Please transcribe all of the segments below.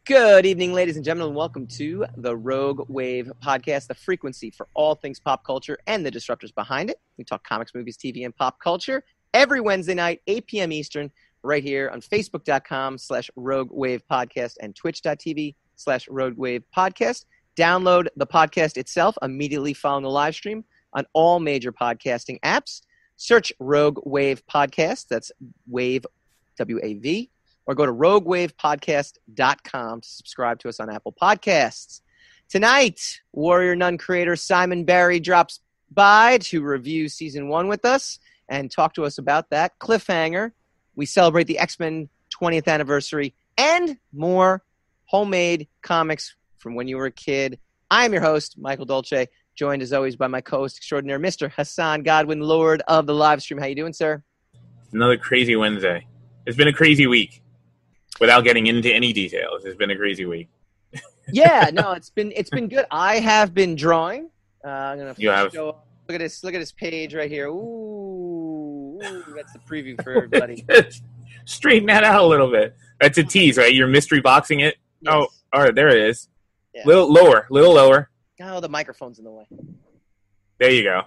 Good evening, ladies and gentlemen, and welcome to the Rogue Wave podcast, the frequency for all things pop culture and the disruptors behind it. We talk comics, movies, TV, and pop culture every Wednesday night, 8 p.m. Eastern, right here on Facebook.com/Rogue Wave Podcast and Twitch.tv/Rogue Wave Podcast. Download the podcast itself immediately following the live stream on all major podcasting apps. Search Rogue Wave Podcast, that's Wave, W-A-V. Or go to roguewavepodcast.com to subscribe to us on Apple Podcasts. Tonight, Warrior Nun creator Simon Barry drops by to review Season 1 with us and talk to us about that cliffhanger. We celebrate the X-Men 20th anniversary and more homemade comics from when you were a kid. I am your host, Michael Dolce, joined as always by my co-host extraordinaire, Mr. Hassan Godwin, Lord of the live stream. How you doing, sir? Another crazy Wednesday. It's been a crazy week. Without getting into any details, it's been a crazy week. Yeah, no, it's been good. I have been drawing. I'm gonna look at this page right here. Ooh, that's the preview for everybody. Straighten that out a little bit. That's a tease, right? You're mystery boxing it. Yes. Oh, all right, there it is. Yeah. Little lower. Oh, the microphone's in the way. There you go.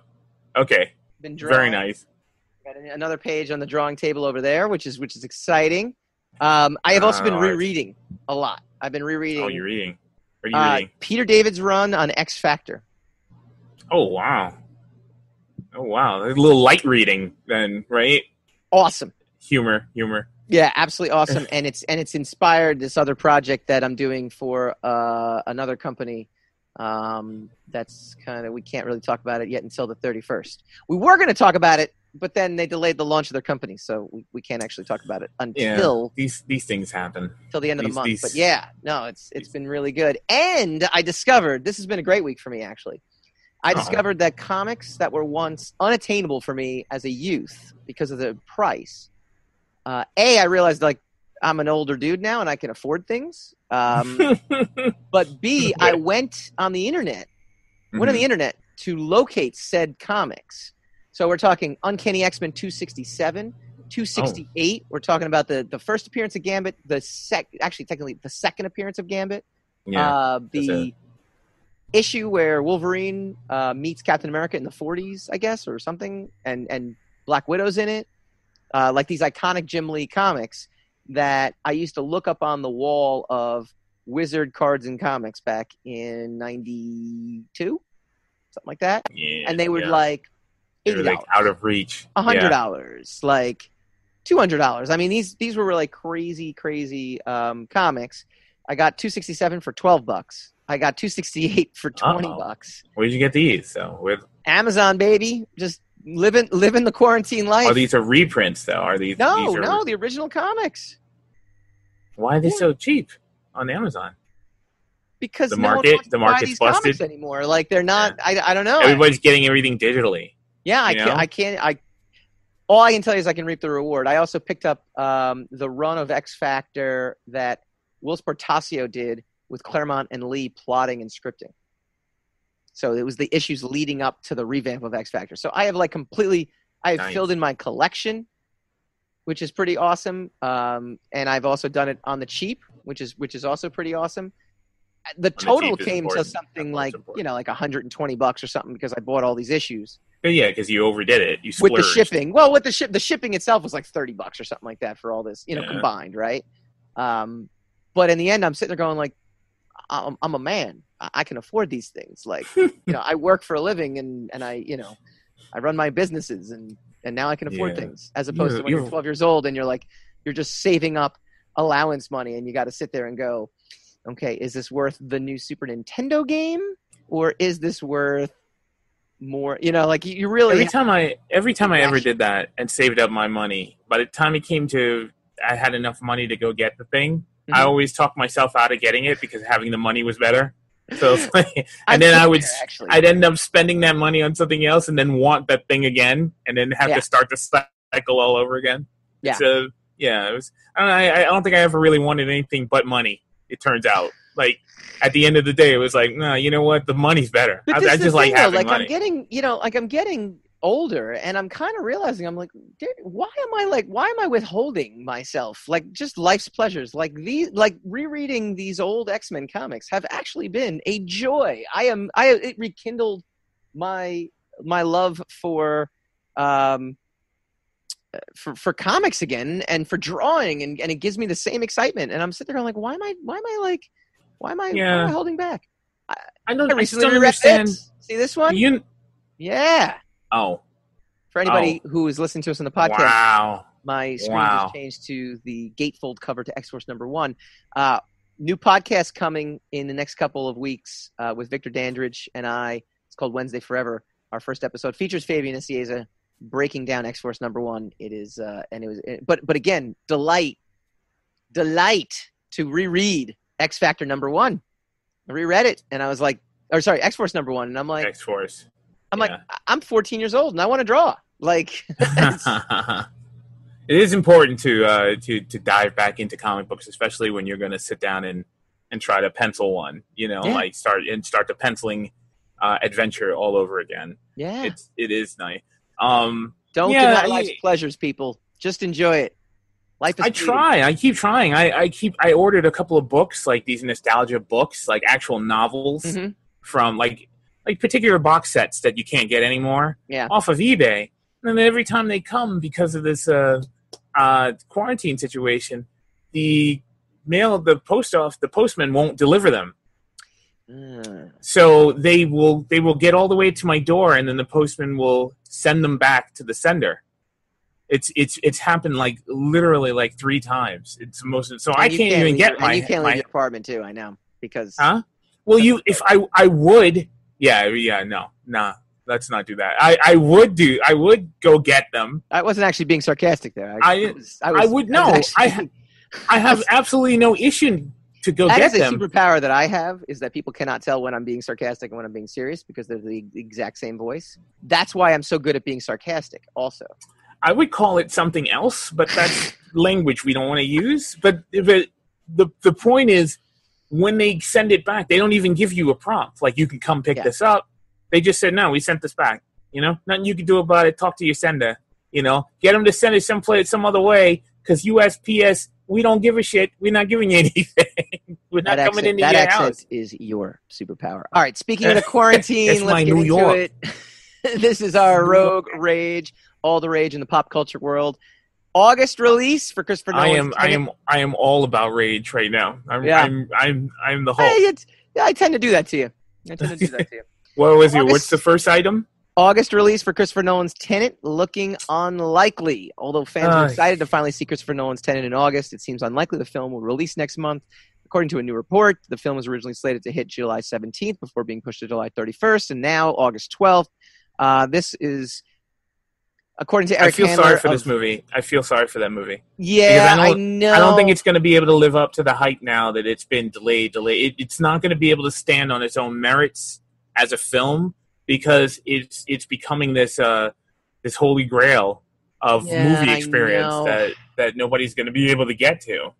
Okay. Been drawing. Very nice. Got another page on the drawing table over there, which is exciting. I have also been rereading a lot. I've been rereading. Oh, you're reading. What are you reading? Peter David's run on X Factor. Oh, wow. A little light reading then, right? Awesome. Humor. Yeah, absolutely awesome. and it's inspired this other project that I'm doing for another company. That's kind of, we can't really talk about it yet until the 31st. We were going to talk about it, but then they delayed the launch of their company, so we can't actually talk about it until these things happen till the end of the month. But yeah, no, it's been really good. And I discovered, this has been a great week for me actually. I discovered that comics that were once unattainable for me as a youth because of the price. I realized like I'm an older dude now and I can afford things. But B, I went on the internet to locate said comics. So we're talking Uncanny X-Men 267, 268. Oh. We're talking about the first appearance of Gambit, technically the second appearance of Gambit. Yeah, the issue where Wolverine meets Captain America in the 40s, I guess, or something, and Black Widow's in it. Like these iconic Jim Lee comics that I used to look up on the wall of Wizard Cards and Comics back in 92, something like that. Yeah, and they would like $80, like out of reach, $100, like $200. I mean, these were really crazy comics. I got 267 for $12. I got 268 for $20. Where'd you get these? So with Amazon, baby, just living the quarantine life. Oh, these are reprints, though. Are these? No, the original comics. Why are they so cheap on Amazon? Because the market's busted anymore. Like they're not. Yeah. I don't know. Everybody's getting everything digitally. Yeah, I can't. All I can tell you is I can reap the reward. I also picked up the run of X Factor that Will Portacio did with Claremont and Lee plotting and scripting. So it was the issues leading up to the revamp of X Factor. So I have filled in my collection, which is pretty awesome. And I've also done it on the cheap, which is also pretty awesome. The total came to something like $120 or something because I bought all these issues. Yeah, because you overdid it. You splurged. With the shipping. Well, with the shipping itself was like $30 or something like that for all this, combined, right? But in the end, I'm sitting there going like, I'm a man. I can afford these things. Like, I work for a living and I run my businesses and now I can afford things as opposed to when you're 12 years old and you're just saving up allowance money and you got to sit there and go, okay, is this worth the new Super Nintendo game or is this worth more? You really every time I ever did that and saved up my money, by the time it came to I had enough money to go get the thing, I always talked myself out of getting it because having the money was better. So it's like, and then I'd end up spending that money on something else and then want that thing again and then have to start the cycle all over again. Yeah. So it was, I don't think I ever really wanted anything but money. It turns out, like at the end of the day, it was like, no, you know what? The money's better. I just like having money. I'm getting older, and I'm kind of realizing, I'm like, why am I withholding myself? Like, just life's pleasures. Like rereading these old X-Men comics have actually been a joy. It rekindled my love for comics again, and for drawing, and it gives me the same excitement. And I'm sitting there like, why am I holding back? I still don't understand. See this one? Yeah. Oh. For anybody who is listening to us on the podcast, wow. My screen just changed to the gatefold cover to X-Force #1. New podcast coming in the next couple of weeks with Victor Dandridge and I. It's called Wednesday Forever. Our first episode features Fabian Nicieza breaking down X-Force #1. It is, but again, delight to reread X Factor #1. I reread it, and I was like, X-Force #1, and I'm like, X-Force. I'm like, I'm 14 years old, and I want to draw. Like, it is important to dive back into comic books, especially when you're going to sit down and try to pencil one. Like start the penciling adventure all over again. Yeah, it is nice. Don't deny life's pleasures, people. Just enjoy it. Life is beautiful. I keep trying. I ordered a couple of books, like these nostalgia books, like actual novels from like particular box sets that you can't get anymore off of eBay. And then every time they come, because of this quarantine situation, the postman won't deliver them. So they will get all the way to my door, and then the postman will send them back to the sender. It's happened like literally like 3 times. It's most so I can't even get my. And you can't leave your apartment too. I know because. Well, if I would. No, let's not do that. I would go get them. I wasn't actually being sarcastic there. I have absolutely no issue to go get them. That is a superpower that I have, is that people cannot tell when I'm being sarcastic and when I'm being serious, because they're the exact same voice. That's why I'm so good at being sarcastic also. I would call it something else, but that's language we don't want to use. But the point is, when they send it back, they don't even give you a prompt. Like, you can come pick this up. They just said, no, we sent this back. Nothing you can do about it. Talk to your sender. Get them to send it some other way, because USPS, we don't give a shit. We're not giving you anything. We're not coming into your house. That accent is your superpower. All right, speaking of the quarantine, let's get New York. into it. This is our Rogue Rage, all the rage in the pop culture world. August release for Christopher Nolan. I am all about rage right now. I'm the Hulk. Hey, I tend to do that to you. What was it? What's the first item? August release for Christopher Nolan's Tenet, looking unlikely. Although fans are excited to finally see Christopher Nolan's Tenet in August, it seems unlikely the film will release next month. According to a new report, the film was originally slated to hit July 17th before being pushed to July 31st, and now August 12th. This is, according to Eric Handler... I feel sorry for this movie. I feel sorry for that movie. Yeah, I know. I don't think it's going to be able to live up to the hype now that it's been delayed. It's not going to be able to stand on its own merits as a film, because it's becoming this holy grail of movie experience that nobody's going to be able to get to,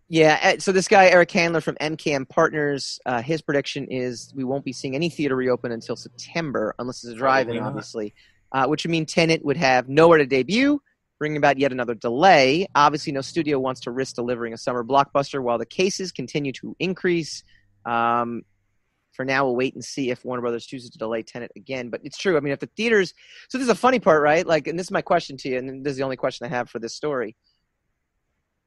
Yeah, so this guy, Eric Handler from MKM Partners, his prediction is we won't be seeing any theater reopen until September, unless it's a drive-in, obviously, which would mean Tenet would have nowhere to debut, bringing about yet another delay. Obviously, no studio wants to risk delivering a summer blockbuster while the cases continue to increase. For now, we'll wait and see if Warner Brothers chooses to delay Tenet again. But it's true. I mean, if the theaters... So this is a funny part, right? Like, and this is my question to you, and this is the only question I have for this story.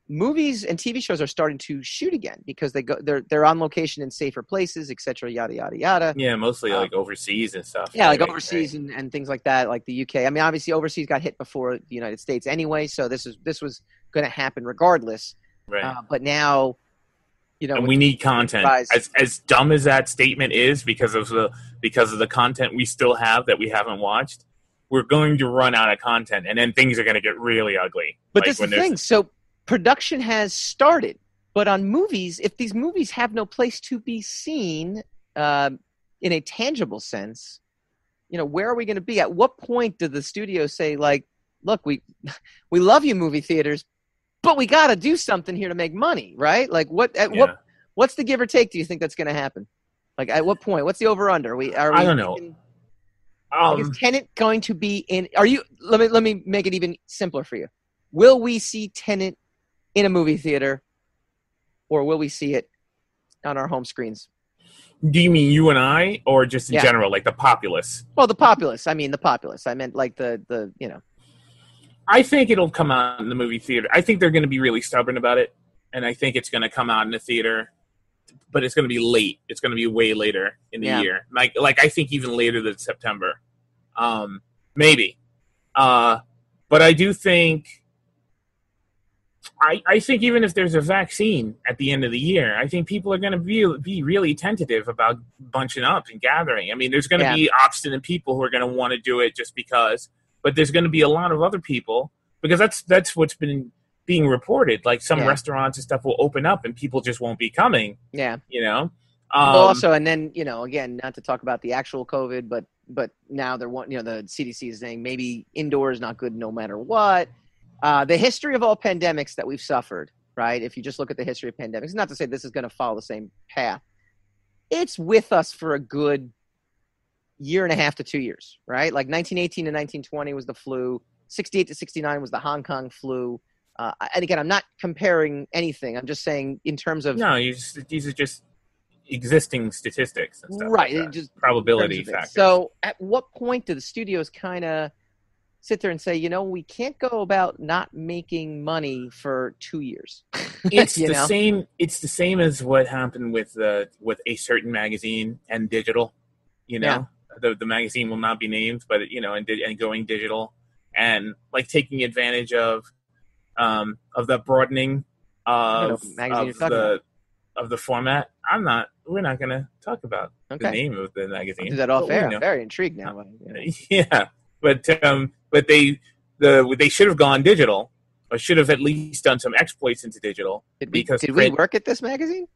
Movies and TV shows are starting to shoot again because they're on location in safer places, etc., yada, yada, yada. Yeah, mostly like overseas and stuff. Yeah, like overseas and things like that, like the UK. I mean, obviously, overseas got hit before the United States anyway, so this was going to happen regardless. Right. But now... and we need content. As dumb as that statement is, because of the content we still have that we haven't watched, we're going to run out of content, and then things are going to get really ugly. But this is the thing. So production has started, but on movies, if these movies have no place to be seen in a tangible sense, where are we going to be? At what point do the studios say, like, look, we love you, movie theaters, but we got to do something here to make money, right? Like, what's the give or take? Do you think that's going to happen? Like, at what point? What's the over under? I don't know. Is Tenet going to be in? Let me make it even simpler for you. Will we see Tenet in a movie theater, or will we see it on our home screens? Do you mean you and I, or just in general, like the populace? Well, the populace. I mean the populace. I meant like the you know. I think it'll come out in the movie theater. I think they're going to be really stubborn about it, and I think it's going to come out in the theater, but it's going to be late. It's going to be way later in the year. Like I think even later than September, maybe. But I do think. I think even if there's a vaccine at the end of the year, I think people are going to be really tentative about bunching up and gathering. I mean, there's going to be obstinate people who are going to want to do it just because, but there's going to be a lot of other people, because that's what's been being reported. Like some restaurants and stuff will open up and people just won't be coming. Yeah. You know? Also, and then, you know, again, not to talk about the actual COVID, but now the CDC is saying maybe indoor is not good no matter what. The history of all pandemics that we've suffered, right? If you just look at the history of pandemics, not to say this is going to follow the same path. It's with us for a good year and a half to 2 years, right? Like 1918 to 1920 was the flu. 68 to 69 was the Hong Kong flu. And again, I'm not comparing anything. I'm just saying in terms of... No, these are just existing statistics and stuff. Right. Like just probability factors. So at what point do the studios kind of sit there and say, you know, we can't go about not making money for 2 years? It's the same. It's the same as what happened with a certain magazine and digital. You know, the magazine will not be named, but you know, and going digital and like taking advantage of the broadening of the format. We're not going to talk about the name of the magazine. I'll do that off air. I'm very intrigued now. Yeah. But they should have gone digital, or should have at least done some exploits into digital. Did we work at this magazine?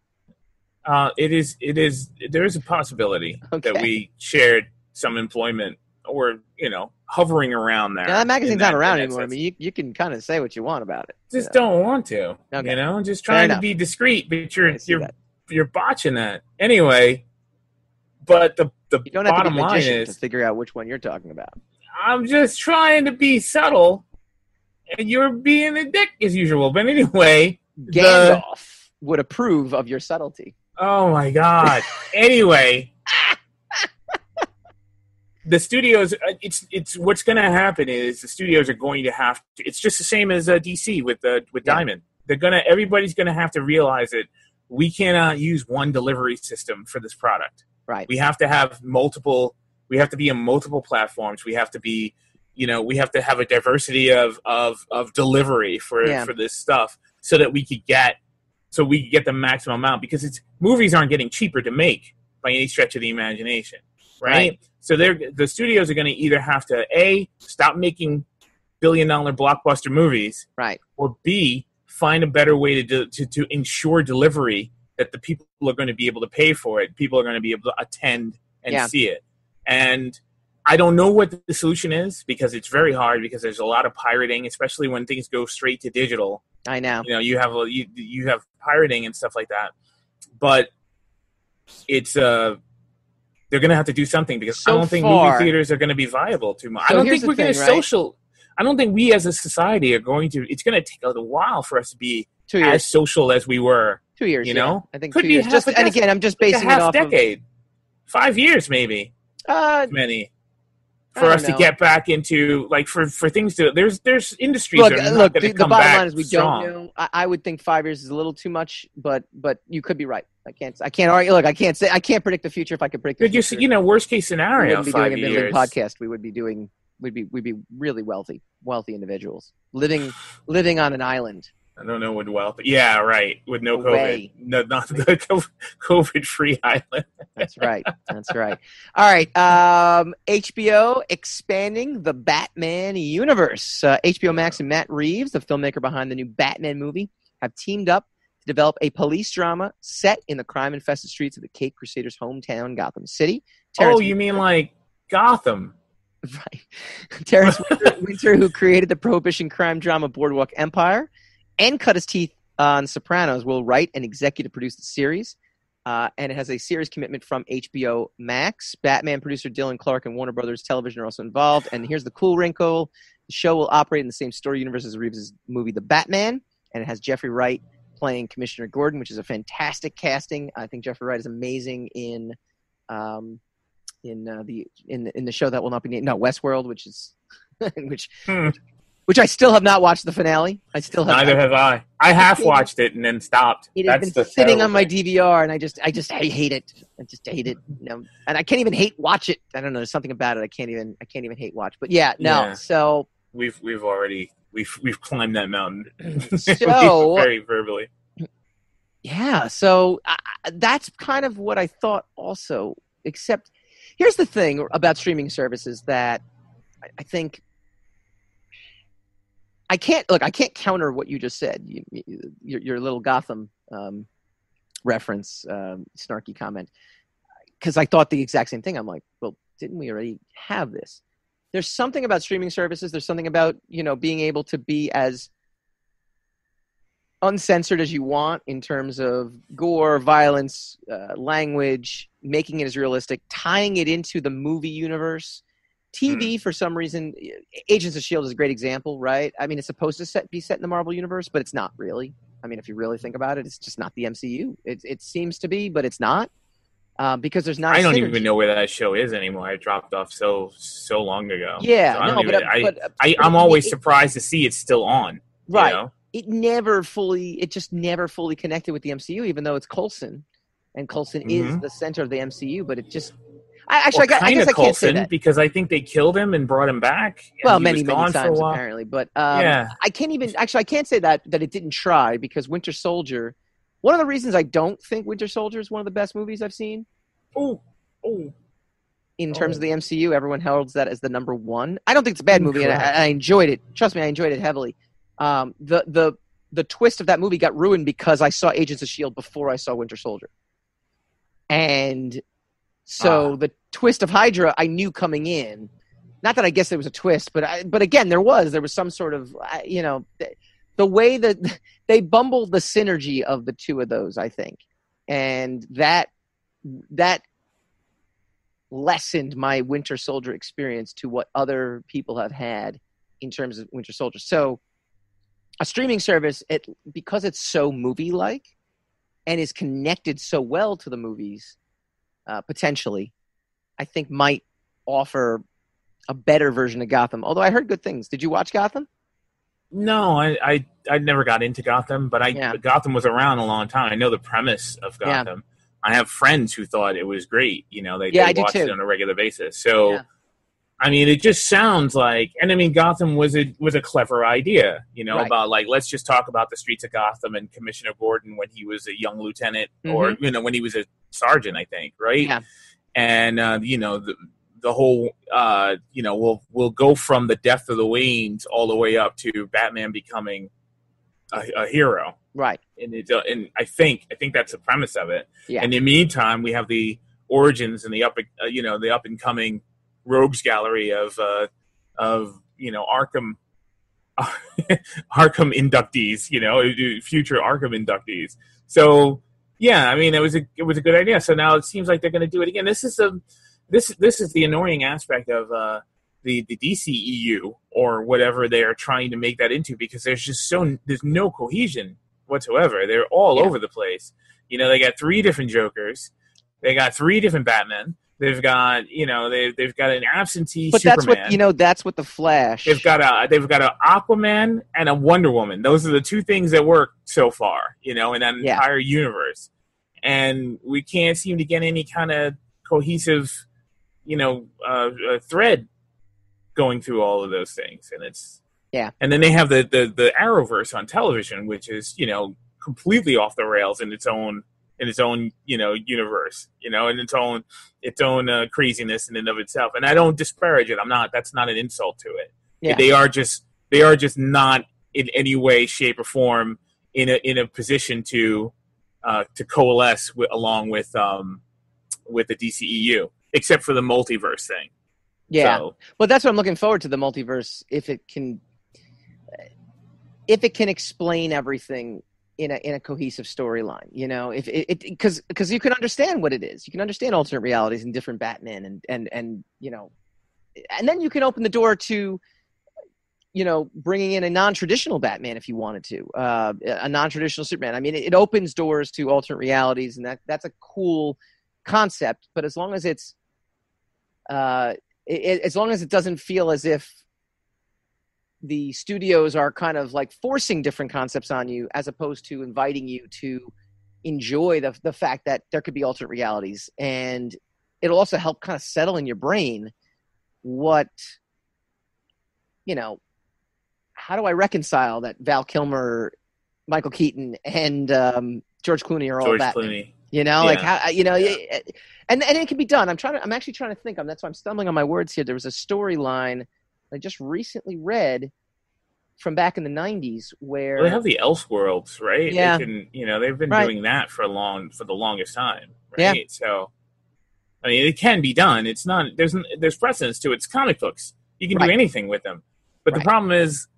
There is a possibility that we shared some employment, or you know, hovering around there. Yeah, that magazine's not around anymore. I mean, you can kind of say what you want about it. Just don't want to. Okay. You know, just trying to be discreet, but you're botching that anyway. But the you don't bottom have to be line is to figure out which one you're talking about. I'm just trying to be subtle, and you're being a dick as usual. But anyway, Gandalf would approve of your subtlety. Oh my God! Anyway, the studios. It's what's going to happen is the studios are going to have to. It's just the same as DC with Diamond. Everybody's gonna have to realize that we cannot use one delivery system for this product. Right. We have to have multiple. We have to be on multiple platforms. We have to be, you know, we have to have a diversity of delivery for this stuff, so that we could get the maximum amount, because movies aren't getting cheaper to make by any stretch of the imagination, right? So the studios are going to either have to stop making billion-dollar blockbuster movies, right, or B, find a better way to ensure delivery that the people are going to be able to pay for it. People are going to be able to attend and see it. And I don't know what the solution is, because it's very hard, because there's a lot of pirating, especially when things go straight to digital. I know. You know, you have pirating and stuff like that. But it's they're going to have to do something, because I don't think movie theaters are going to be viable too much. I don't think we're going to social. I don't think we as a society are going to. It's going to take a little while for us to be as social as we were. 2 years. You know, I think could 2 be years. And again, I'm just basing it off decade, 5 years maybe. Many for us to get back into, like, for things to there's industries that are not going to come back. The bottom line is we don't know. I would think 5 years is a little too much, but you could be right. I can't argue. Look, I can't predict the future. If I could predict the future, just, you know, worst case scenario, we wouldn't be doing a million podcast. We'd be really wealthy individuals living on an island. I don't know what wealth. Yeah, right. With no COVID. No, not the COVID-free island. That's right. All right. HBO expanding the Batman universe. HBO Max and Matt Reeves, the filmmaker behind the new Batman movie, have teamed up to develop a police drama set in the crime-infested streets of the Caped Crusaders' hometown, Gotham City. You mean like Gotham? Right. Terrence Winter, who created the prohibition crime drama Boardwalk Empire and cut his teeth on Sopranos, will write and executive produce the series. and it has a series commitment from HBO Max. Batman producer Dylan Clark and Warner Brothers Television are also involved. And here's the cool wrinkle. The show will operate in the same story universe as Reeves' movie The Batman, and it has Jeffrey Wright playing Commissioner Gordon, which is a fantastic casting. I think Jeffrey Wright is amazing in the show that will not be named, Westworld, which is which I still have not watched the finale. Neither have I. I half watched it and then stopped. It has been sitting on my DVR, and I hate it. I just hate it. And I can't even hate watch it. I don't know. There's something about it I can't even hate watch. But yeah. So we've already climbed that mountain. So very verbally. Yeah. So that's kind of what I thought also. Except here's the thing about streaming services that I think. I can't counter what you just said. Your little Gotham reference, snarky comment, because I thought the exact same thing. I'm like, well, didn't we already have this? There's something about streaming services. There's something about being able to be as uncensored as you want in terms of gore, violence, language, making it as realistic, tying it into the movie universe. TV, for some reason, Agents of S.H.I.E.L.D. is a great example, right? I mean, it's supposed to be set in the Marvel Universe, but it's not really. I mean, if you really think about it, it's just not the MCU. It seems to be, but it's not. Because there's not. I don't even know where that show is anymore. I dropped off so long ago. Yeah, so I'm always surprised to see it's still on. Right. It just never fully connected with the MCU, even though it's Coulson, and Coulson is the center of the MCU. But it just. I guess I can't say that because I think they killed him and brought him back. Well, many times apparently, but I can't say that it didn't try because Winter Soldier. One of the reasons I don't think Winter Soldier is one of the best movies I've seen. In terms of the MCU, everyone holds that as the number one. I don't think it's a bad movie, and I enjoyed it. Trust me, I enjoyed it heavily. The twist of that movie got ruined because I saw Agents of S.H.I.E.L.D. before I saw Winter Soldier, and. So the twist of Hydra, I knew coming in. Not that I guess there was a twist, but again, there was some sort of, the way that they bumbled the synergy of the two of those, I think. And that lessened my Winter Soldier experience to what other people have had in terms of Winter Soldier. So a streaming service, because it's so movie-like and is connected so well to the movies, potentially, I think might offer a better version of Gotham. Although I heard good things. Did you watch Gotham? No, I never got into Gotham, but Gotham was around a long time. I know the premise of Gotham. Yeah. I have friends who thought it was great. They watched it on a regular basis. So, I mean, it just sounds like, and I mean, Gotham was a clever idea, about like, let's just talk about the streets of Gotham and Commissioner Gordon when he was a young lieutenant or, when he was a sergeant, I think. Right. Yeah. And, the whole, we'll go from the death of the Waynes all the way up to Batman becoming a hero. Right. And I think that's the premise of it. Yeah. In the meantime, we have the origins and the up and coming rogues gallery of Arkham inductees, future Arkham inductees. So yeah, I mean it was a good idea. So now it seems like they're going to do it again. This is the annoying aspect of the DCEU or whatever they are trying to make that into, because there's no cohesion whatsoever. They're all over the place. They got 3 different Jokers, they got 3 different Batmen. They've got, they've got an absentee Superman. That's what the Flash. They've got an Aquaman and a Wonder Woman. Those are the 2 things that work so far, in that entire universe. And we can't seem to get any kind of cohesive, thread going through all of those things. And it's And then they have the Arrowverse on television, which is, completely off the rails in its own universe, and its own craziness in and of itself. And I don't disparage it. That's not an insult to it. Yeah. They are just not in any way, shape, or form in a position to coalesce along with the DCEU, except for the multiverse thing. Yeah. So, well, that's what I'm looking forward to, the multiverse, if it can explain everything in a cohesive storyline. You know, if it because you can understand what it is. You can understand alternate realities and different Batman and you know, and then you can open the door to, you know, bringing in a non-traditional Batman if you wanted to, a non-traditional Superman. I mean, it opens doors to alternate realities, and that's a cool concept. But as long as it's, as long as it doesn't feel as if the studios are kind of like forcing different concepts on you, as opposed to inviting you to enjoy the fact that there could be alternate realities, and it'll also help kind of settle in your brain what, you know, how do I reconcile that Val Kilmer, Michael Keaton, and George Clooney are all Batman? Clooney. You know, like how, you know, and it can be done. I'm actually trying to think. That's why I'm stumbling on my words here. There was a storyline I just recently read from back in the 90s where they have the Elseworlds, right? Yeah. They can, you know, they've been doing that for the longest time, right? Yeah. So, I mean, it can be done. It's not there's precedence to it. It's comic books. You can do anything with them, but the problem is,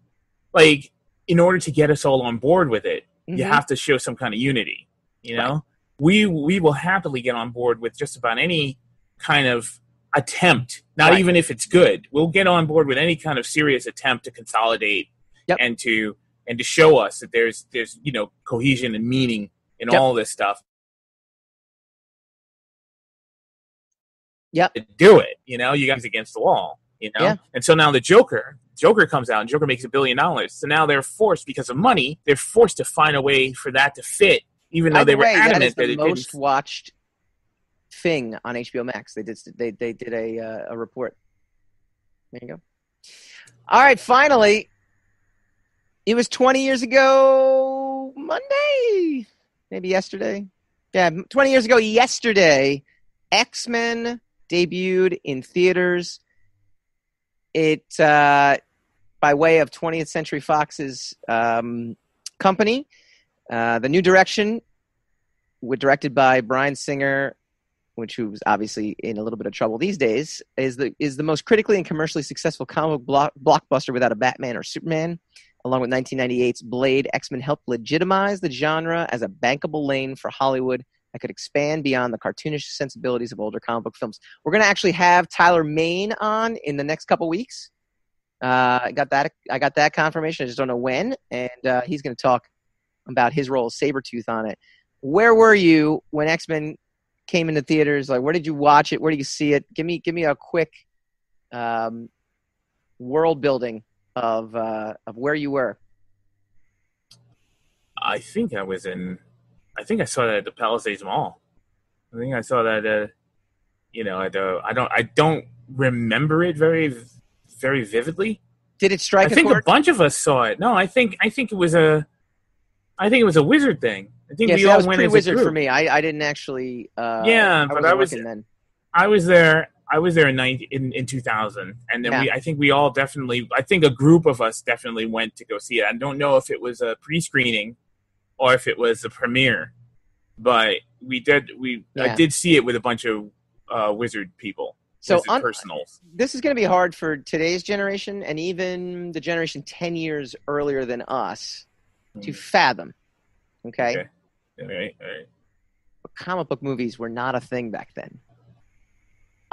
like, in order to get us all on board with it, you have to show some kind of unity. You know, we will happily get on board with just about any kind of attempt, not even if it's good. We'll get on board with any kind of serious attempt to consolidate and to show us that there's you know, cohesion and meaning in all this stuff. To do it, you know, you guys against the wall, you know. And so now the Joker comes out, and Joker makes $1 billion. So now they're forced, because of money, they're forced to find a way for that to fit, even though they were adamant that it didn't. That is the most watched thing on HBO Max. They did a report. There you go. All right, finally, it was 20 years ago Monday, maybe yesterday. Yeah, 20 years ago yesterday, X-Men debuted in theaters. It by way of 20th Century Fox's company. The new direction, directed by Bryan Singer, who's obviously in a little bit of trouble these days, is the most critically and commercially successful comic blockbuster without a Batman or Superman. Along with 1998's Blade, X-Men helped legitimize the genre as a bankable lane for Hollywood that could expand beyond the cartoonish sensibilities of older comic book films. We're going to actually have Tyler Mane on in the next couple weeks. I got that confirmation. I just don't know when. And he's going to talk about his role as Sabretooth on it. Where were you when X-Men came into theaters? Like, where did you watch it? Where do you see it? Give me a quick world building of where you were. I think I saw that at the Palisades Mall. I think I saw that. You know, I don't remember it very, very vividly. Did it strike? I think a bunch of us saw it. No, I think it was a Wizard thing. I think we all was went pre-Wizard as a group. for me. I didn't actually. I was there. I was there in 2000, and then I think a group of us definitely went to go see it. I don't know if it was a pre-screening or if it was a premiere, but I did see it with a bunch of Wizard people. So personals. This is going to be hard for today's generation and even the generation 10 years earlier than us to fathom. Okay. All right. But comic book movies were not a thing back then.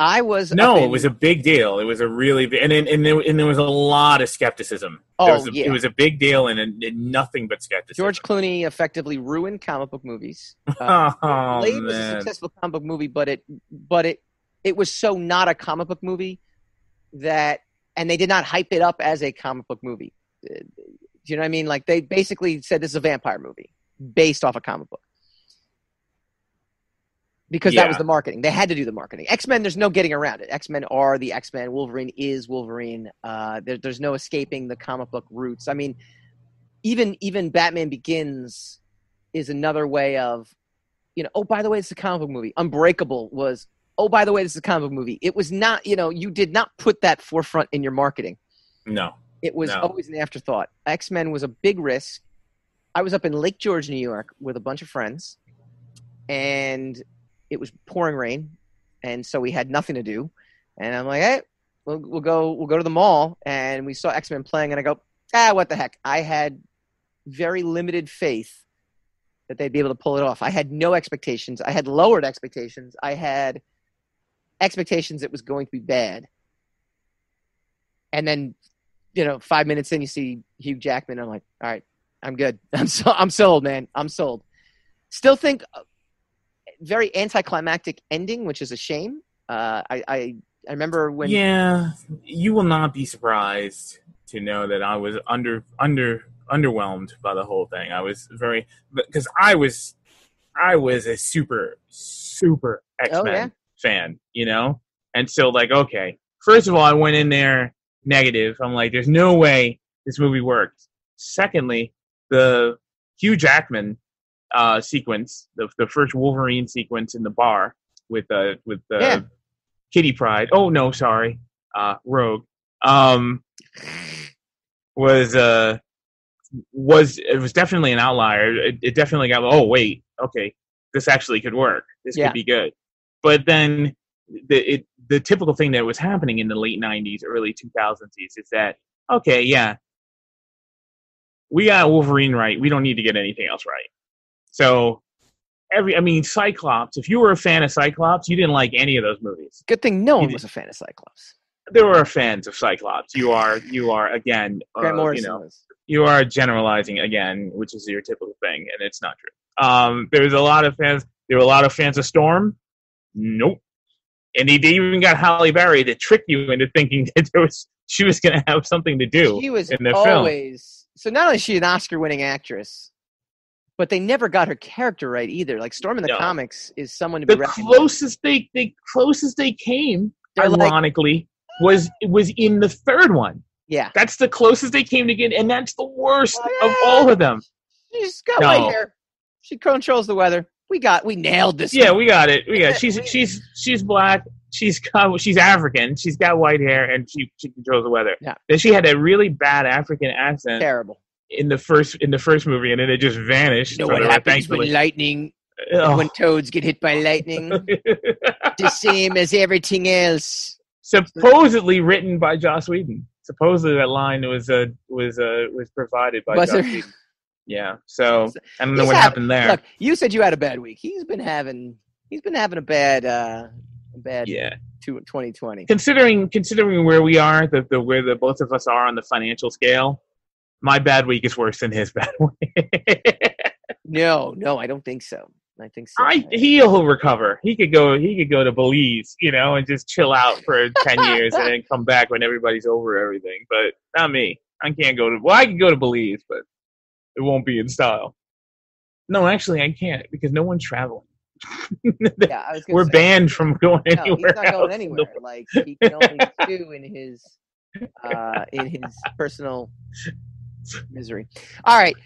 It was a big deal. It was a really big, and there was a lot of skepticism. It was a big deal, and nothing but skepticism. George Clooney effectively ruined comic book movies. Blade was a successful comic book movie, but it was so not a comic book movie and they did not hype it up as a comic book movie. Do you know what I mean? Like, they basically said this is a vampire movie based off a comic book. Because that was the marketing. They had to do the marketing. X-Men, there's no getting around it. X-Men are the X-Men. Wolverine is Wolverine. There's no escaping the comic book roots. I mean, even Batman Begins is another way of, you know, oh, by the way, it's a comic book movie. Unbreakable was, oh, by the way, this is a comic book movie. It was not, you know, you did not put that forefront in your marketing. No. It was always an afterthought. X-Men was a big risk. I was up in Lake George, New York with a bunch of friends, and it was pouring rain, and so we had nothing to do. And I'm like, hey, we'll go to the mall, and we saw X-Men playing, and I go, what the heck? I had very limited faith that they'd be able to pull it off. I had no expectations. I had lowered expectations. I had expectations it was going to be bad. And then, 5 minutes in, you see Hugh Jackman. I'm like, all right, I'm good. I'm sold, man. I'm sold. Still think very anticlimactic ending, which is a shame. I remember when. Yeah, you will not be surprised to know that I was underwhelmed by the whole thing. I was because I was a super X-Men fan, and so okay. First of all, I went in there negative. I'm like, there's no way this movie worked. Secondly, the Hugh Jackman sequence, the first Wolverine sequence in the bar with Kitty Pryde. Oh no, sorry, Rogue. Was definitely an outlier. It definitely got. Oh wait, okay, this actually could work. This could be good. But then the typical thing that was happening in the late '90s, early 2000s is that we got Wolverine right. We don't need to get anything else right. So Cyclops. If you were a fan of Cyclops, you didn't like any of those movies. Good thing no one was a fan of Cyclops. There were fans of Cyclops. You are again. Grant Morrison was. You are generalizing again, which is your typical thing, and it's not true. There was a lot of fans. There were a lot of fans of Storm. Nope. And they even got Halle Berry to trick you into thinking that she was going to have something to do. She was in the always film. So. Not only is she an Oscar-winning actress, but they never got her character right either. Like Storm in the comics is someone to be recognized. The closest they came, ironically, was in the third one. Yeah, that's the closest they came to get, and that's the worst of all of them. She's got white hair. She controls the weather. We nailed this. Yeah, we got it. She's black. She's African. She's got white hair, and she controls the weather. Yeah. Then she had a really bad African accent. Terrible. In the first movie, and then it just vanished. What happens when lightning? When toads get hit by lightning? The same as everything else. Supposedly written by Joss Whedon. Supposedly that line was provided by Joss Whedon. Yeah. So I don't know what happened there. Look, you said you had a bad week. He's been having a bad 2020. Considering where we are, where the both of us are on the financial scale, my bad week is worse than his bad week. No, I don't think so. I think so. He'll recover. He could go to Belize, and just chill out for 10 years and then come back when everybody's over everything. But not me. I can't go to. Well, I can go to Belize, but it won't be in style. No, actually, I can't because no one's traveling. Yeah, we're banned from going anywhere. He's not going anywhere. Like he can only stew in his personal misery. All right.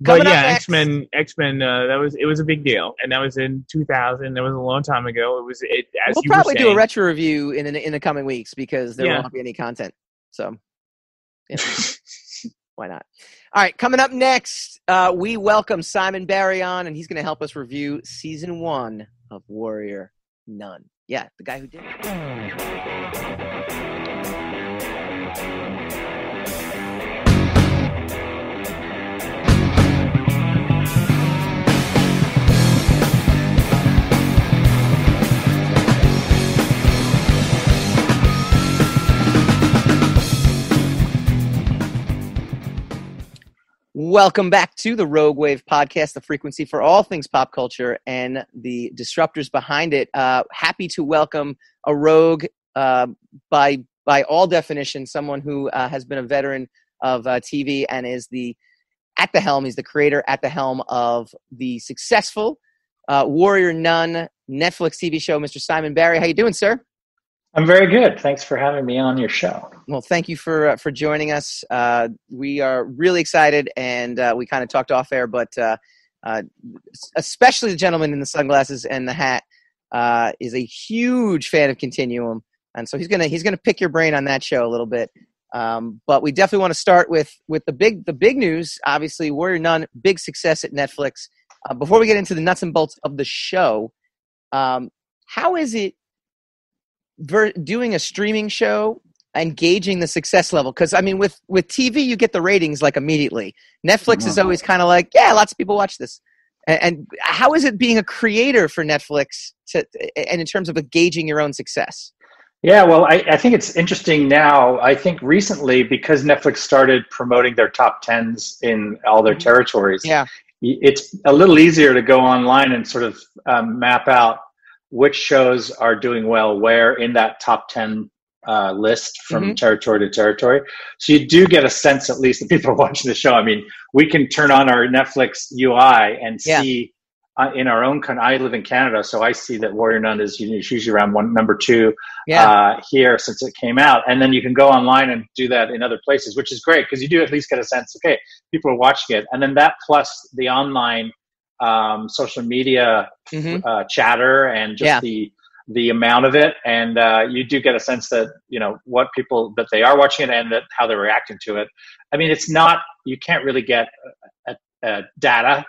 But yeah, X-Men. It was a big deal, and that was in 2000. That was a long time ago. We'll probably do a retro review in the coming weeks because there won't be any content. So, why not? All right, coming up next, we welcome Simon Barry on, and he's going to help us review season 1 of Warrior Nun. Yeah, the guy who did it. Welcome back to the Rogue Wave podcast, the frequency for all things pop culture and the disruptors behind it. Happy to welcome a rogue, by all definition, someone who has been a veteran of TV and is at the helm. He's the creator at the helm of the successful Warrior Nun Netflix TV show. Mr. Simon Barry, how you doing, sir? I'm very good. Thanks for having me on your show. Well, thank you for joining us. We are really excited, and we kind of talked off air, but especially the gentleman in the sunglasses and the hat is a huge fan of Continuum, and so he's gonna pick your brain on that show a little bit. But we definitely want to start with the big news. Obviously, Warrior Nun, big success at Netflix. Before we get into the nuts and bolts of the show, how is it doing a streaming show and gauging the success level? Because I mean, with TV, you get the ratings like immediately. Netflix is always kind of like, yeah, lots of people watch this. And how is it being a creator for Netflix and in terms of gauging your own success? Yeah, well, I think it's interesting now. I think recently, because Netflix started promoting their top 10s in all their territories, it's a little easier to go online and sort of map out which shows are doing well where in that top 10 list from territory to territory. So you do get a sense, at least, that people are watching the show. I mean, we can turn on our Netflix UI and see in our own country. I live in Canada, so I see that Warrior Nun is usually around number 2 here since it came out. And then you can go online and do that in other places, which is great because you do at least get a sense, okay, people are watching it. And then that plus the online social media chatter and just the amount of it. And you do get a sense that, what people, that they are watching it and that how they're reacting to it. I mean, it's not, you can't really get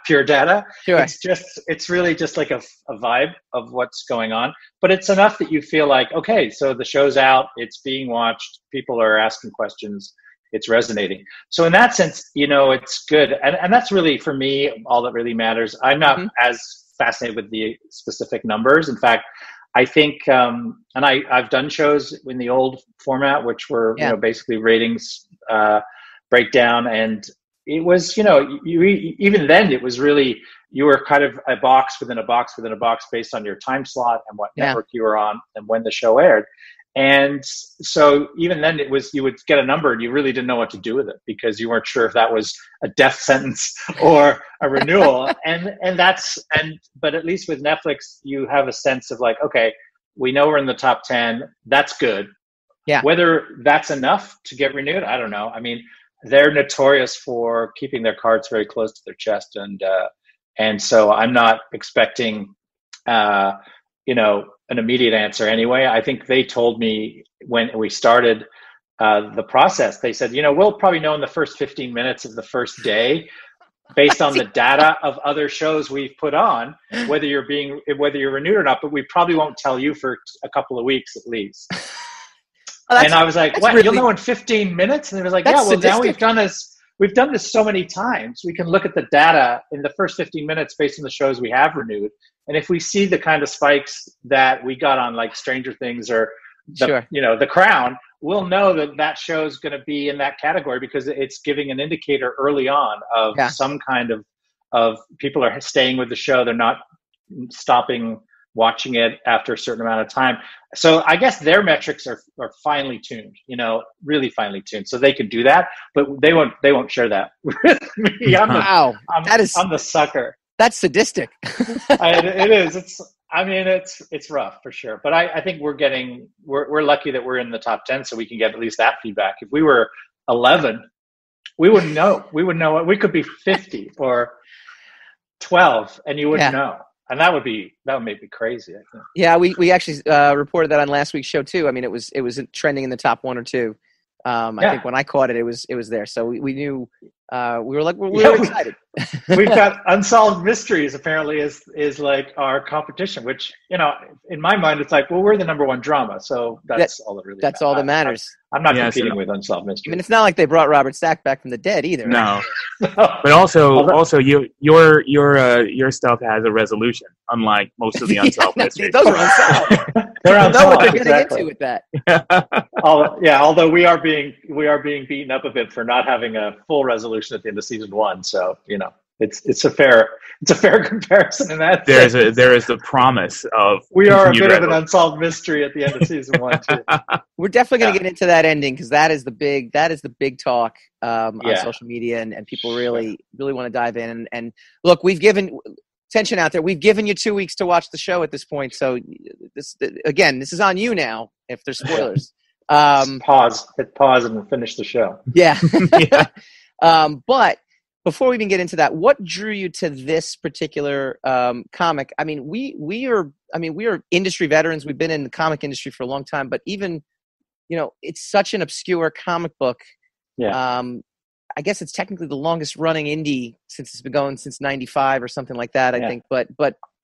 pure data. Sure. It's really just like a vibe of what's going on, but it's enough that you feel like, okay, so the show's out, it's being watched, people are asking questions, it's resonating. So in that sense, it's good. And that's really, for me, all that really matters. I'm not as fascinated with the specific numbers. In fact, I think, and I've done shows in the old format, which were, basically ratings breakdown. And it was, even then it was really, you were kind of a box within a box within a box based on your time slot and what network you were on and when the show aired. And so even then it was, you would get a number and you really didn't know what to do with it because you weren't sure if that was a death sentence or a renewal. But at least with Netflix, you have a sense of like, okay, we know we're in the top 10. That's good. Yeah. Whether that's enough to get renewed, I don't know. I mean, they're notorious for keeping their cards very close to their chest. And so I'm not expecting, an immediate answer anyway. I think they told me when we started the process, they said, we'll probably know in the first 15 minutes of the first day, based on the data of other shows we've put on, whether you're renewed or not, but we probably won't tell you for a couple of weeks at least. And I was like, what? Really, you'll know in 15 minutes? And it was like, now we've done this so many times. We can look at the data in the first 15 minutes based on the shows we have renewed. And if we see the kind of spikes that we got on like Stranger Things or The Crown, we'll know that show is going to be in that category because it's giving an indicator early on of some kind of people are staying with the show. They're not stopping watching it after a certain amount of time. So I guess their metrics are finely tuned, really finely tuned. So they can do that, but they won't share that with me. I'm the sucker. That's sadistic. It is. It's rough for sure. But I think we're lucky that we're in the top 10, so we can get at least that feedback. If we were 11, we wouldn't know. We would know. We could be 50 or 12, and you wouldn't know. And that would make me crazy, I think. Yeah, we actually reported that on last week's show too. I mean, it was trending in the top 1 or 2. I think when I caught it, it was there. So we knew. We were excited. We've got Unsolved Mysteries apparently is like our competition, which in my mind it's like, well, we're the number 1 drama, so that's all that really. That's all that matters. I'm not competing with Unsolved Mysteries. I mean, it's not like they brought Robert Stack back from the dead either. No, but also your stuff has a resolution, unlike most of the Unsolved Mysteries. Those are unsolved. They're unsolved. Know what they're getting into with that. Although we are being beaten up a bit for not having a full resolution at the end of season 1, so it's a fair comparison in that. There is the promise of we are a bit of an unsolved mystery at the end of season 1 too. We're definitely going to get into that ending because that is the big talk on social media and people really want to dive in and look, we've given tension out there. We've given you 2 weeks to watch the show at this point, so this is on you now. If there's spoilers. Hit pause and finish the show. Yeah. But before we even get into that, what drew you to this particular comic? I mean, we are industry veterans. We've been in the comic industry for a long time, but even, it's such an obscure comic book. Yeah. I guess it's technically the longest running indie since it's been going since 95 or something like that, I think. But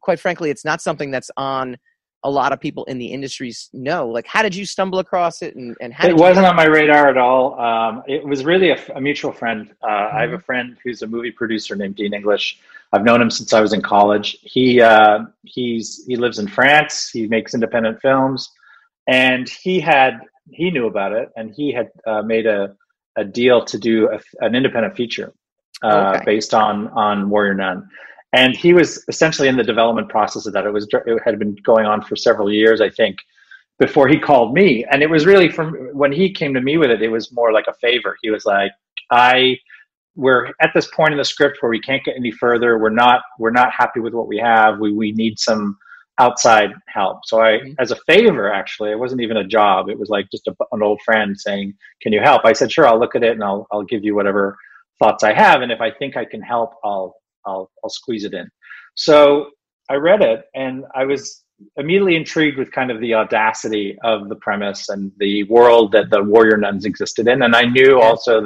quite frankly, it's not something that's on a lot of people in the industries know. Like, how did you stumble across it, and how did it wasn't on my radar at all. It was really a mutual friend. I have a friend who's a movie producer named Dean English. I've known him since I was in college. He lives in France. He makes independent films, and he knew about it, and he had made a deal to do an independent feature based on Warrior Nun. And he was essentially in the development process of that. It had been going on for several years, I think, before he called me. And it was really when he came to me with it, it was more like a favor. He was like, we're at this point in the script where we can't get any further. We're not happy with what we have. We need some outside help. So as a favor, actually, it wasn't even a job. It was like just an old friend saying, can you help? I said, sure, I'll look at it and I'll give you whatever thoughts I have. And if I think I can help, I'll squeeze it in. So I read it, and I was immediately intrigued with kind of the audacity of the premise and the world that the Warrior Nuns existed in. And I knew also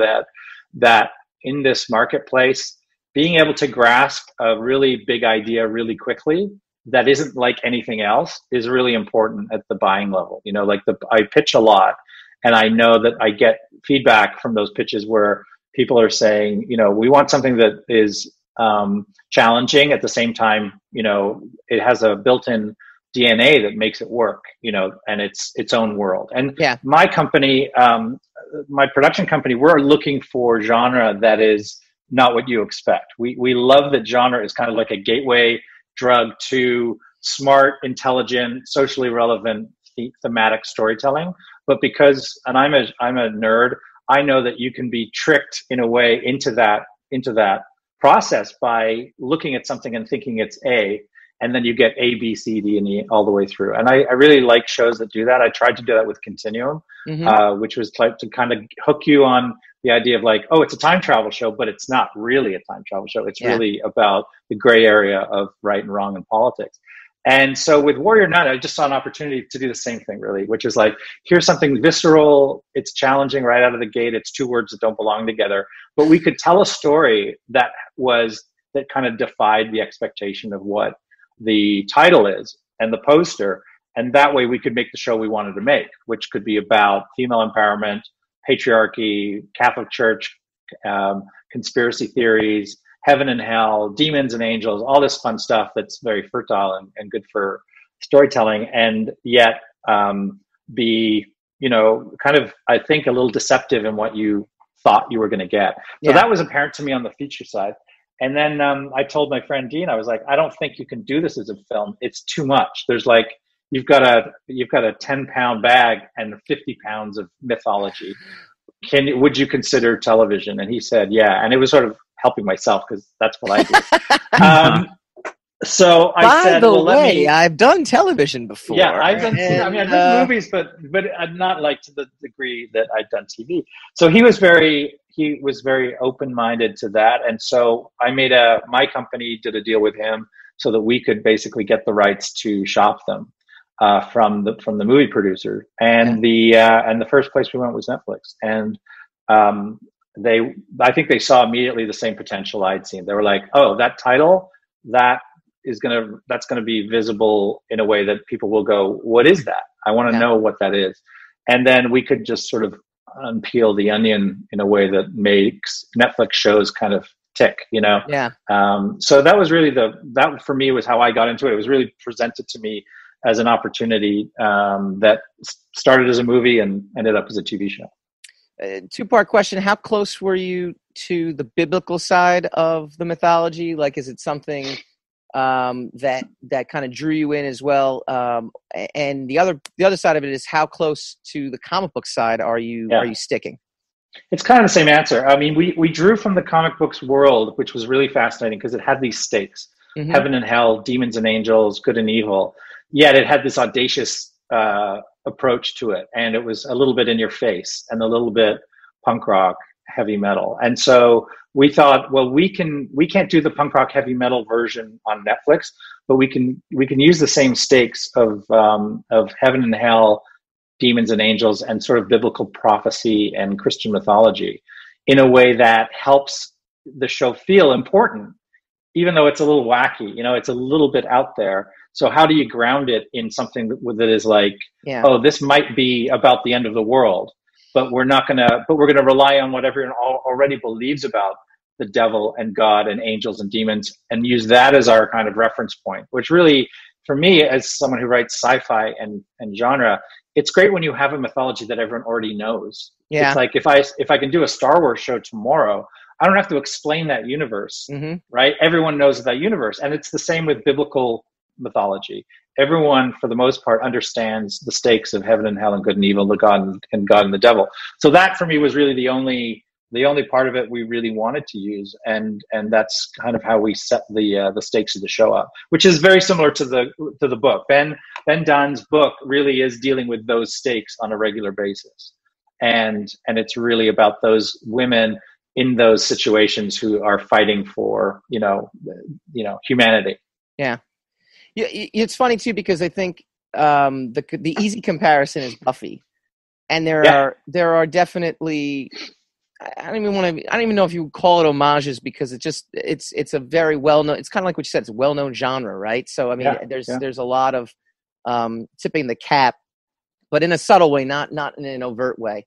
that in this marketplace, being able to grasp a really big idea really quickly that isn't like anything else is really important at the buying level. You know, like I pitch a lot, and I know that I get feedback from those pitches where people are saying, you know, we want something that is challenging at the same time, you know, it has a built-in DNA that makes it work, you know, and it's its own world. And my company, my production company, we're looking for genre that is not what you expect. We love that genre is kind of like a gateway drug to smart, intelligent, socially relevant thematic storytelling. But because, and I'm a nerd, I know that you can be tricked in a way into that process by looking at something and thinking it's A, and then you get A, B, C, D, and E all the way through. And I really like shows that do that. I tried to do that with Continuum, which was like to kind of hook you on the idea of like, oh, it's a time travel show, but it's not really a time travel show. It's really about the gray area of right and wrong in politics. And so with Warrior Nun, I just saw an opportunity to do the same thing, really, which is like, here's something visceral. It's challenging right out of the gate. It's two words that don't belong together. But we could tell a story that kind of defied the expectation of what the title is and the poster. And that way we could make the show we wanted to make, which could be about female empowerment, patriarchy, Catholic Church, conspiracy theories, heaven and hell, demons and angels, all this fun stuff that's very fertile and good for storytelling, and yet be, you know, kind of, I think, a little deceptive in what you thought you were going to get. So that was apparent to me on the feature side. And then I told my friend Dean, I was like, I don't think you can do this as a film. It's too much. There's like, you've got a 10-pound bag and 50 pounds of mythology. Would you consider television? And he said, yeah. And it was sort of helping myself because that's what I do. So I said, well, I've done television before. Yeah, I've done. I've done movies, but not like to the degree that I'd done TV. So he was very open-minded to that, and so I made my company did a deal with him so that we could basically get the rights to shop them from the movie producer, and the first place we went was Netflix, and I think they saw immediately the same potential I'd seen. They were like, oh, that title, that's gonna be visible in a way that people will go, what is that? I want to know what that is. And then we could just sort of unpeel the onion in a way that makes Netflix shows kind of tick, you know? Yeah. So that was really that for me was how I got into it. It was really presented to me as an opportunity that started as a movie and ended up as a TV show. Two-part question. How close were you to the biblical side of the mythology? Like, is it something that kind of drew you in as well? And the other side of it is, how close to the comic book side are you sticking? It's kind of the same answer. I mean, we drew from the comic books world, which was really fascinating because it had these stakes, heaven and hell, demons and angels, good and evil. Yet it had this audacious approach to it, and it was a little bit in your face and a little bit punk rock, heavy metal. And so we thought, well, we can't do the punk rock heavy metal version on Netflix, but we can use the same stakes of heaven and hell, demons and angels, and sort of biblical prophecy and Christian mythology in a way that helps the show feel important, even though it's a little wacky, it's a little bit out there. So how do you ground it in something that is like, oh, this might be about the end of the world, but we're gonna rely on what everyone already believes about the devil and God and angels and demons, and use that as our kind of reference point, which really, for me, as someone who writes sci-fi and genre, it's great when you have a mythology that everyone already knows. It's like if I can do a Star Wars show tomorrow, I don't have to explain that universe, right? Everyone knows that universe. And it's the same with biblical mythology. Everyone, for the most part, understands the stakes of heaven and hell and good and evil, the God and the devil. So that, for me, was really the only part of it we really wanted to use, and that's kind of how we set the stakes of the show up, which is very similar to the book. Ben Dunn's book really is dealing with those stakes on a regular basis, and it's really about those women in those situations who are fighting for humanity. Yeah, it's funny too, because I think the easy comparison is Buffy, and there are definitely. I don't even know if you would call it homages, because it's a very well-known, it's kind of like what you said, it's a well-known genre, right? So, I mean, there's a lot of tipping the cap, but in a subtle way, not in an overt way.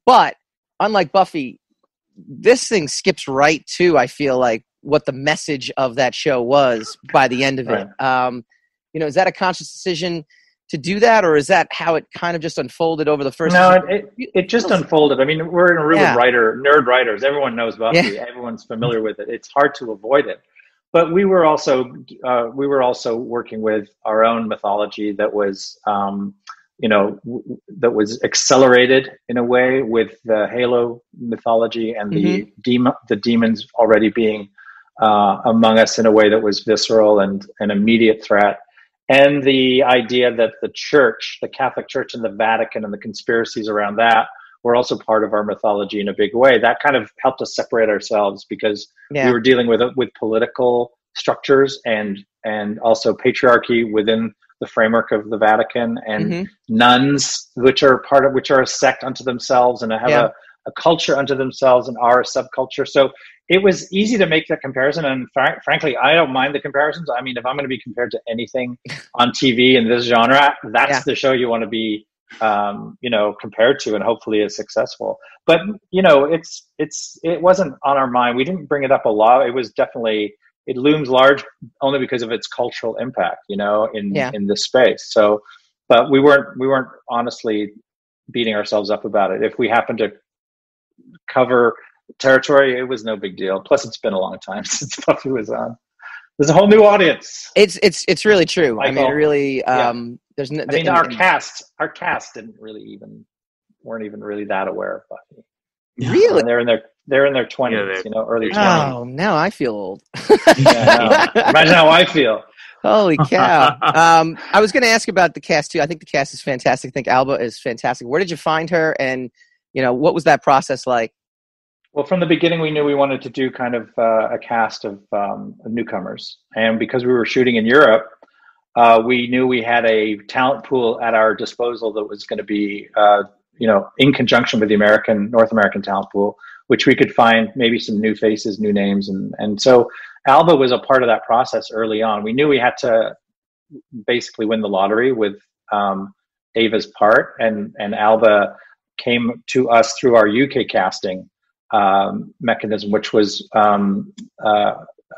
But unlike Buffy, this thing skips right to, I feel like, what the message of that show was by the end of it. Is that a conscious decision to do that, or is that how it kind of just unfolded over the first? No, it just unfolded. I mean, we're in a room of nerd writers. Everyone knows Buffy. Yeah. Everyone's familiar with it. It's hard to avoid it. But we were also working with our own mythology that was that was accelerated in a way with the Halo mythology and the demons already being among us in a way that was visceral and an immediate threat. And the idea that the church, the Catholic Church and the Vatican and the conspiracies around that were also part of our mythology in a big way. That kind of helped us separate ourselves, because we were dealing with political structures and also patriarchy within the framework of the Vatican, and nuns, which are a sect unto themselves and have a culture unto themselves and are a subculture. So it was easy to make that comparison. And frankly, I don't mind the comparisons. I mean, if I'm going to be compared to anything on TV in this genre, that's the show you want to be, compared to, and hopefully is successful. But, it wasn't on our mind. We didn't bring it up a lot. It was definitely, it looms large only because of its cultural impact, in this space. So, but we weren't honestly beating ourselves up about it. If we happened to cover territory, it was no big deal. Plus, it's been a long time since Buffy was on. There's a whole new audience. It's really true. Michael. I mean, really. There's. Our cast weren't even really that aware of Buffy. Really, and they're in their 20s, early 20s. Oh, now I feel old. Imagine how I feel. Holy cow! I was going to ask about the cast too. I think the cast is fantastic. I think Alba is fantastic. Where did you find her, and what was that process like? Well, from the beginning, we knew we wanted to do kind of a cast of newcomers. And because we were shooting in Europe, we knew we had a talent pool at our disposal that was going to be, in conjunction with the North American talent pool, which we could find maybe some new faces, new names. And so Alba was a part of that process early on. We knew we had to basically win the lottery with Ava's part. And Alba came to us through our UK casting mechanism, which was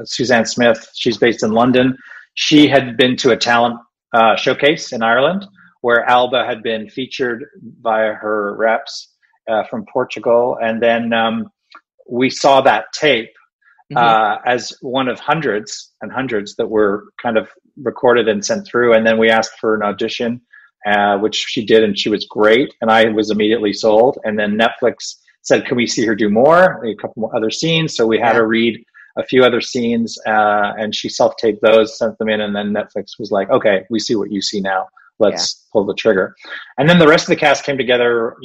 Suzanne Smith. She's based in London. She had been to a talent showcase in Ireland where Alba had been featured by her reps from Portugal. And then we saw that tape as one of hundreds and hundreds that were kind of recorded and sent through. And then we asked for an audition, which she did, and she was great. And I was immediately sold. And then Netflix said, can we see her do more? A couple more other scenes. So we had her read a few other scenes, and she self-taped those, sent them in, and then Netflix was like, okay, we see what you see now. Let's pull the trigger. And then the rest of the cast came together,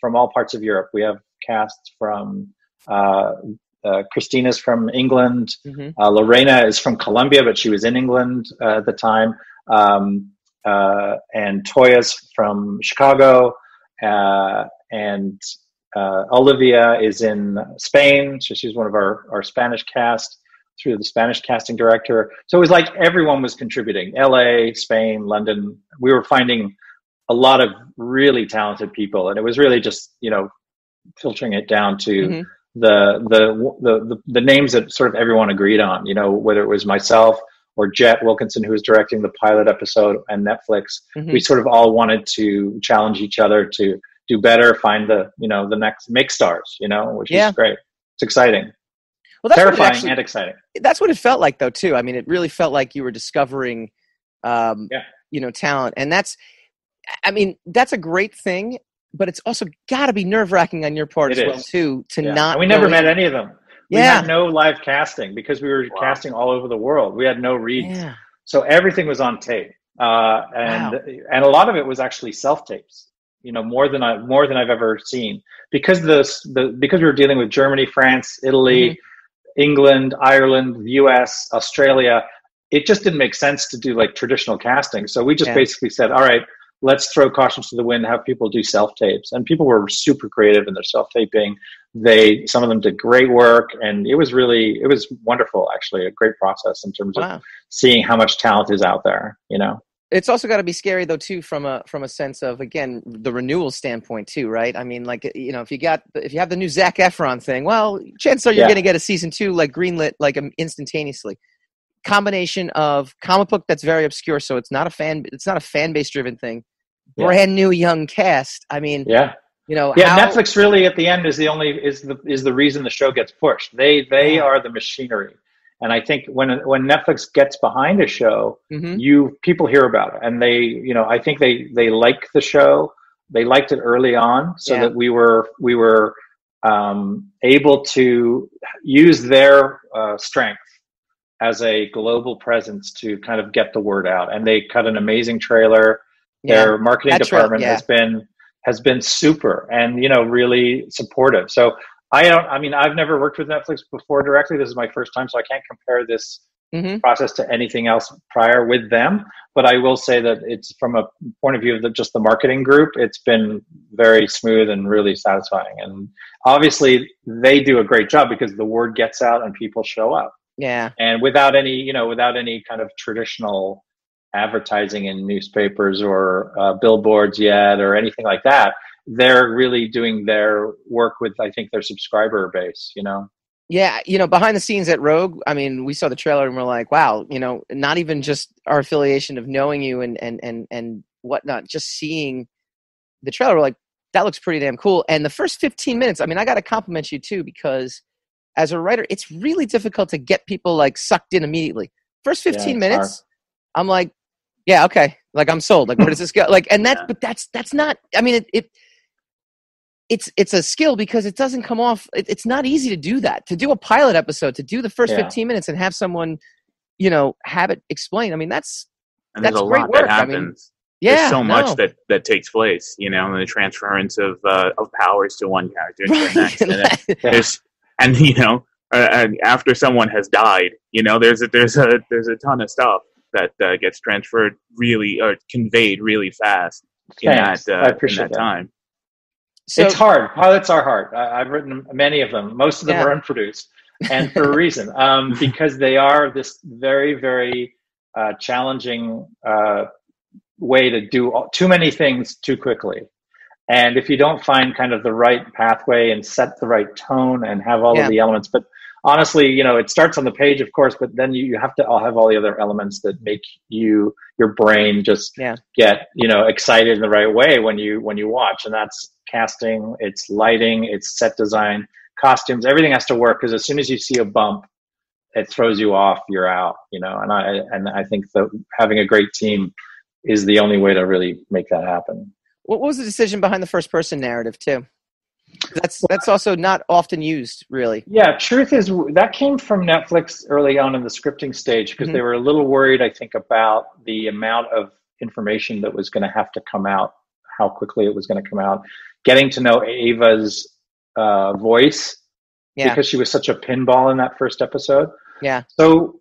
from all parts of Europe. We have casts from, Christina's from England. Lorena is from Colombia, but she was in England at the time. And Toya's from Chicago, and Olivia is in Spain, so she's one of our Spanish cast. through the Spanish casting director. So it was like everyone was contributing. LA, Spain, London. We were finding a lot of really talented people, and it was really just, filtering it down to the names that sort of everyone agreed on, whether it was myself or Jet Wilkinson, who was directing the pilot episode, and Netflix. We sort of all wanted to challenge each other to do better, find the next make stars, which is great. It's exciting. Well, that's terrifying and exciting. That's what it felt like, though, too. I mean, it really felt like you were discovering, talent. And that's a great thing, but it's also got to be nerve-wracking on your part as well, too, to not. And we never met any of them. We had no live casting because we were casting all over the world. We had no reads. Yeah. So everything was on tape. And a lot of it was actually self-tapes, more than I've ever seen, because because we were dealing with Germany, France, Italy, England, Ireland, the US, Australia. It just didn't make sense to do like traditional casting. So we just basically said, all right, let's throw caution to the wind, have people do self-tapes. And people were super creative in their self-taping. Some of them did great work, and it was wonderful, actually, a great process in terms of seeing how much talent is out there, It's also got to be scary, though, too, from a sense of, again, the renewal standpoint, too, right? I mean, like, if you have the new Zac Efron thing, well, chances are you're going to get a season 2, like, greenlit, like, instantaneously. Combination of comic book that's very obscure, so it's not a fan base driven thing. Brand new young cast. I mean, Netflix really at the end is the reason the show gets pushed. They are the machinery. And I think when Netflix gets behind a show, people hear about it, and I think they like the show. They liked it early on, so that we were able to use their strength as a global presence to kind of get the word out. And they cut an amazing trailer. Their marketing department has been super and really supportive. So I've never worked with Netflix before directly. This is my first time, so I can't compare this process to anything else prior with them. But I will say that it's from a point of view of just the marketing group, it's been very smooth and really satisfying. And obviously they do a great job because the word gets out and people show up. Yeah. And without any kind of traditional advertising in newspapers or billboards yet or anything like that, they're really doing their work with, I think, their subscriber base, Yeah, behind the scenes at Rogue, I mean, we saw the trailer and we're like, wow, not even just our affiliation of knowing you and whatnot, just seeing the trailer, we're like, that looks pretty damn cool. And the first 15 minutes, I mean, I got to compliment you too, because as a writer, it's really difficult to get people like sucked in immediately. First 15 minutes, hard. I'm like, yeah, okay. Like, I'm sold. Like, where does this go? Like, and that's not, I mean, it's a skill because it doesn't come off. It's not easy to do that, to do a pilot episode, to do the first 15 minutes and have someone, have it explained. I mean, that's a great lot work. that happens. I mean, there's so much that takes place, and the transference of powers to one character to the next. And after someone has died, there's a ton of stuff that gets transferred really or conveyed really fast in that time. So, it's hard. Pilots are hard. I've written many of them. Most of them are unproduced, and for a reason, because they are this very, very challenging way to do too many things too quickly. And if you don't find kind of the right pathway and set the right tone and have all of the elements, but honestly, it starts on the page, of course, but then you have to have all the other elements that make your brain just get, excited in the right way when you watch. And that's casting, it's lighting, it's set design, costumes, everything has to work, because as soon as you see a bump, it throws you off, you're out, and I think that having a great team is the only way to really make that happen. What was the decision behind the first person narrative too? That's also not often used, really. Yeah, truth is that came from Netflix early on in the scripting stage, because they were a little worried, I think, about the amount of information that was going to have to come out, how quickly it was going to come out. Getting to know Ava's voice, because she was such a pinball in that first episode. Yeah. So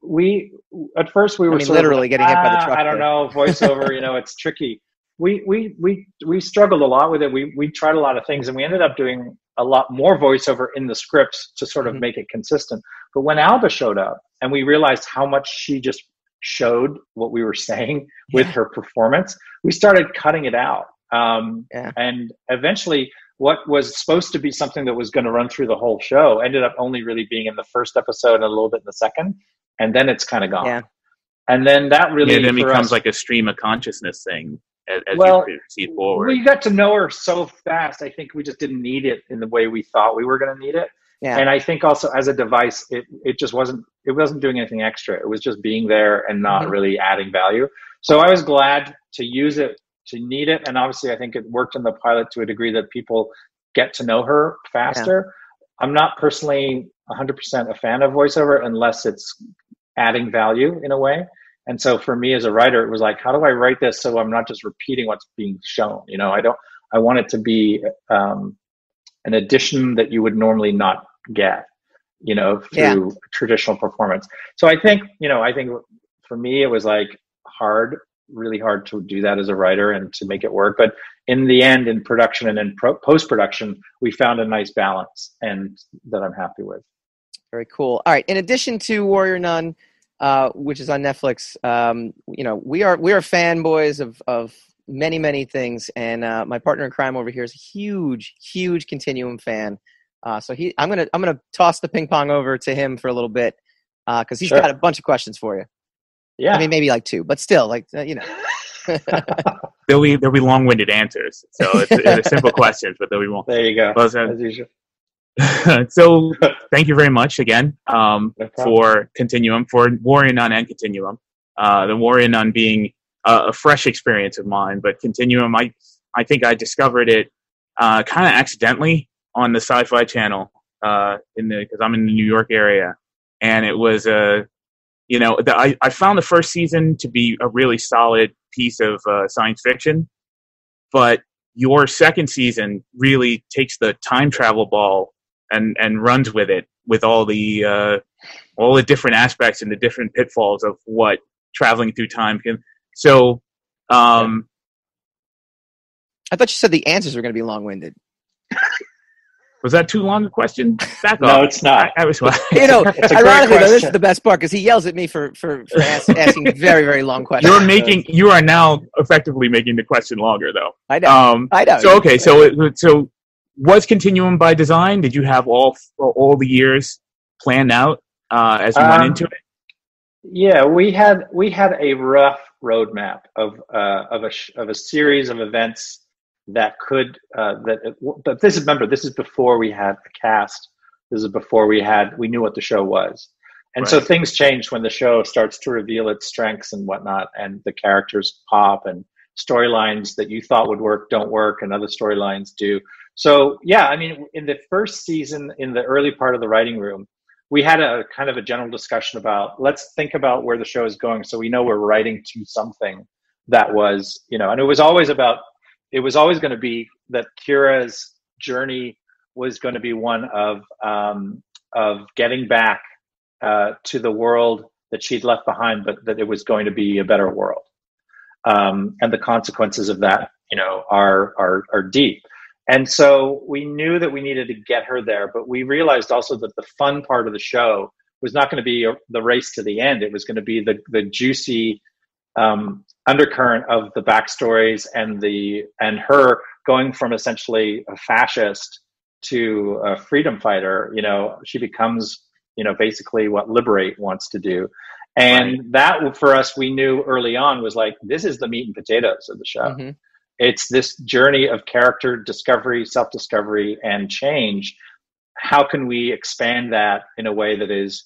at first we were literally getting hit by the truck. I don't know, voiceover, it's tricky. We struggled a lot with it. We tried a lot of things, and we ended up doing a lot more voiceover in the scripts to sort of make it consistent. But when Alba showed up and we realized how much she just showed what we were saying with her performance, we started cutting it out. And eventually what was supposed to be something that was going to run through the whole show ended up only really being in the first episode and a little bit in the second. And then it's kind of gone. Yeah. And then that really then becomes like a stream of consciousness thing as you proceed forward. We got to know her so fast. I think we just didn't need it in the way we thought we were going to need it. Yeah. And I think also as a device, it just wasn't doing anything extra. It was just being there and not really adding value. So I was glad to use it, to need it. And obviously I think it worked in the pilot to a degree that people get to know her faster. Yeah. I'm not personally 100% a fan of voiceover unless it's adding value in a way. And so for me as a writer, it was like, how do I write this so I'm not just repeating what's being shown? You know, I want it to be an addition that you would normally not get, you know, through traditional performance. So I think for me, it was like really hard to do that as a writer and to make it work. But in the end, in production and in post-production, we found a nice balance and that I'm happy with. Very cool. All right. In addition to Warrior Nun, which is on Netflix, you know, we are fanboys of many things, and my partner in crime over here is a huge Continuum fan. So I'm gonna toss the ping pong over to him for a little bit because he's got a bunch of questions for you. Yeah, I mean maybe like 2, but still, like you know, there'll be long-winded answers. So it's simple questions, but there'll be more. There you go. As usual. So thank you very much again for Continuum, for Warrior Nun and Continuum. The Warrior Nun being a fresh experience of mine, but Continuum, I think I discovered it kind of accidentally on the Sci-Fi Channel because I'm in the New York area, and it was I found the first season to be a really solid piece of science fiction, but your second season really takes the time travel ball and runs with it, with all the different aspects and the different pitfalls of what traveling through time can. So, I thought you said the answers were going to be long-winded. Was that too long a question? Back no, it's not. I was. You know, ironically, though, this is the best part because he yells at me for asking very, very long questions. You are now effectively making the question longer, though. I know. I know. So okay, so was Continuum by design? Did you have all the years planned out as you went into it? Yeah, we had a rough roadmap of a series of events that could but this is before we had the cast. This is before we knew what the show was. And so things change when the show starts to reveal its strengths and whatnot, and the characters pop, and storylines that you thought would work don't work, and other storylines do. So yeah, I mean, in the first season, in the early part of the writing room, we had a kind of a general discussion about, let's think about where the show is going so we know we're writing to something that was, you know, and it was always going to be that Kira's journey was going to be one of getting back to the world that she'd left behind, but that it was going to be a better world. And the consequences of that, you know, are deep. And so we knew that we needed to get her there, but we realized also that the fun part of the show was not going to be the race to the end. It was going to be the juicy undercurrent of the backstories and her going from essentially a fascist to a freedom fighter. You know, she becomes, you know, basically what Liberate wants to do. And that for us, we knew early on was like, this is the meat and potatoes of the show. Mm-hmm. It's this journey of character discovery, self-discovery, and change. How can we expand that in a way that is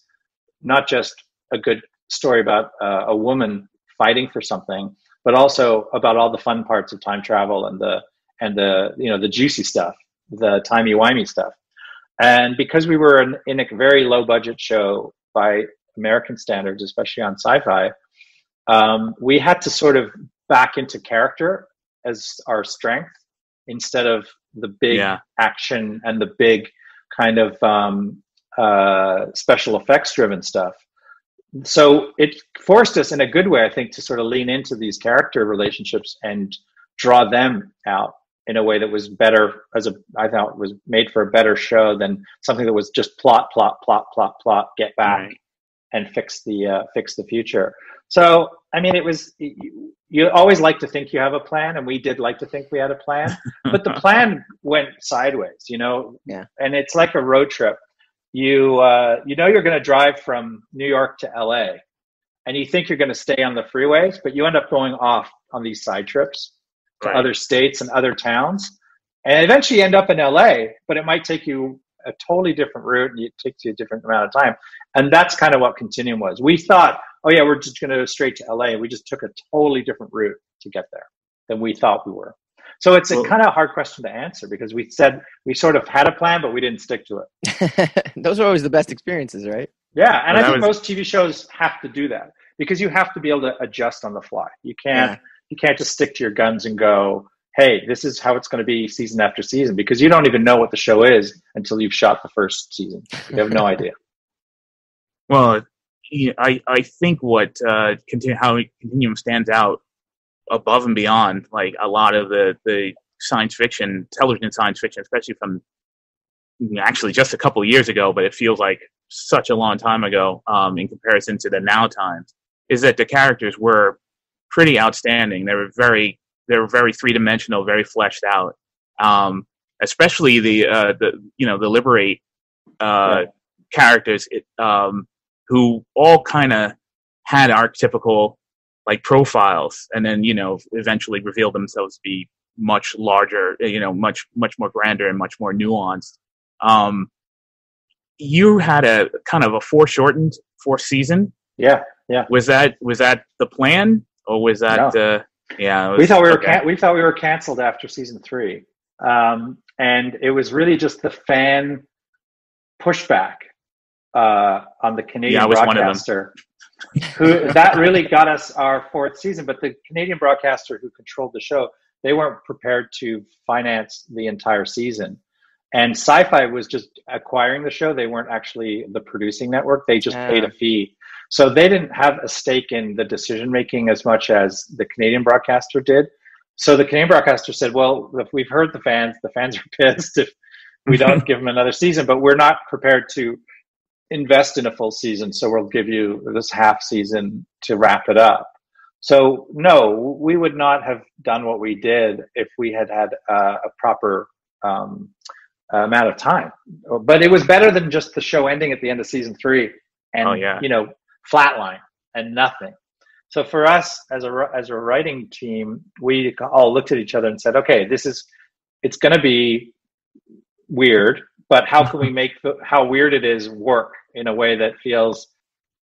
not just a good story about a woman fighting for something, but also about all the fun parts of time travel and the you know, the juicy stuff, the timey-wimey stuff. And because we were in a very low-budget show by American standards, especially on Sci-Fi, we had to sort of back into character as our strength instead of the big action and the big kind of special effects driven stuff. So it forced us in a good way, I think, to sort of lean into these character relationships and draw them out in a way that was better I thought it was made for a better show than something that was just plot, get back Right. and fix the future. So, I mean, it was, you always like to think you have a plan, and we did like to think we had a plan, but the plan went sideways, Yeah. And it's like a road trip. You're going to drive from New York to LA, and you think you're going to stay on the freeways, but you end up going off on these side trips to Right. other states and other towns, and eventually you end up in LA, but it might take you a totally different route, and it takes you a different amount of time. And that's kind of what Continuum was. We thought, oh yeah, we're just going to go straight to LA. And we just took a totally different route to get there than we thought we were. So it's a kind of hard question to answer, because we said we sort of had a plan, but we didn't stick to it. Those are always the best experiences, right? Yeah. And I think most TV shows have to do that, because you have to be able to adjust on the fly. You can't just stick to your guns and go, hey, this is how it's going to be season after season, because you don't even know what the show is until you've shot the first season. You have no idea. Well, I think how Continuum stands out above and beyond like a lot of the science fiction, television science fiction, especially from actually just a couple of years ago, but it feels like such a long time ago in comparison to the now times, is that the characters were pretty outstanding. They were very three-dimensional, very fleshed out. Especially the Liberate characters, who all kind of had archetypical like profiles, and then eventually revealed themselves to be much larger, much more grander and much more nuanced. You had a kind of a foreshortened fourth season. Yeah. Was that the plan, or was that? No. We thought we were canceled after season 3, and it was really just the fan pushback on the Canadian broadcaster, who that really got us our 4th season. But the Canadian broadcaster who controlled the show, they weren't prepared to finance the entire season. And Sci-Fi was just acquiring the show. They weren't actually the producing network. They just paid a fee. So they didn't have a stake in the decision-making as much as the Canadian broadcaster did. So the Canadian broadcaster said, well, if we've heard the fans are pissed if we don't give them another season, but we're not prepared to invest in a full season. So we'll give you this half season to wrap it up. So no, we would not have done what we did if we had a proper amount of time. But it was better than just the show ending at the end of season 3 and flatline and nothing. So for us as a writing team, we all looked at each other and said, okay, it's going to be weird, but how can we make how weird it is work in a way that feels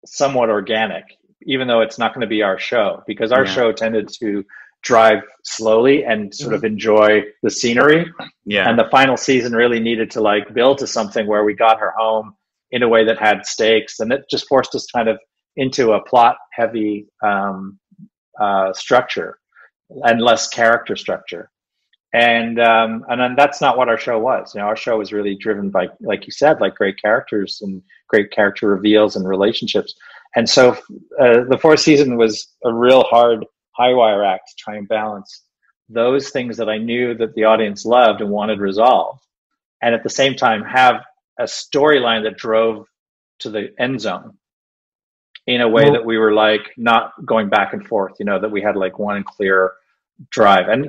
somewhat organic, even though it's not going to be our show, because our show tended to drive slowly and sort of enjoy the scenery. Yeah. And the final season really needed to like build to something where we got her home in a way that had stakes, and it just forced us kind of into a plot heavy structure and less character structure. And then that's not what our show was. Our show was really driven by, like you said, like great characters and great character reveals and relationships. And so the 4th season was a real hard high wire act to try and balance those things that I knew that the audience loved and wanted resolved, and at the same time have a storyline that drove to the end zone in a way that we were like not going back and forth, that we had like one clear drive. And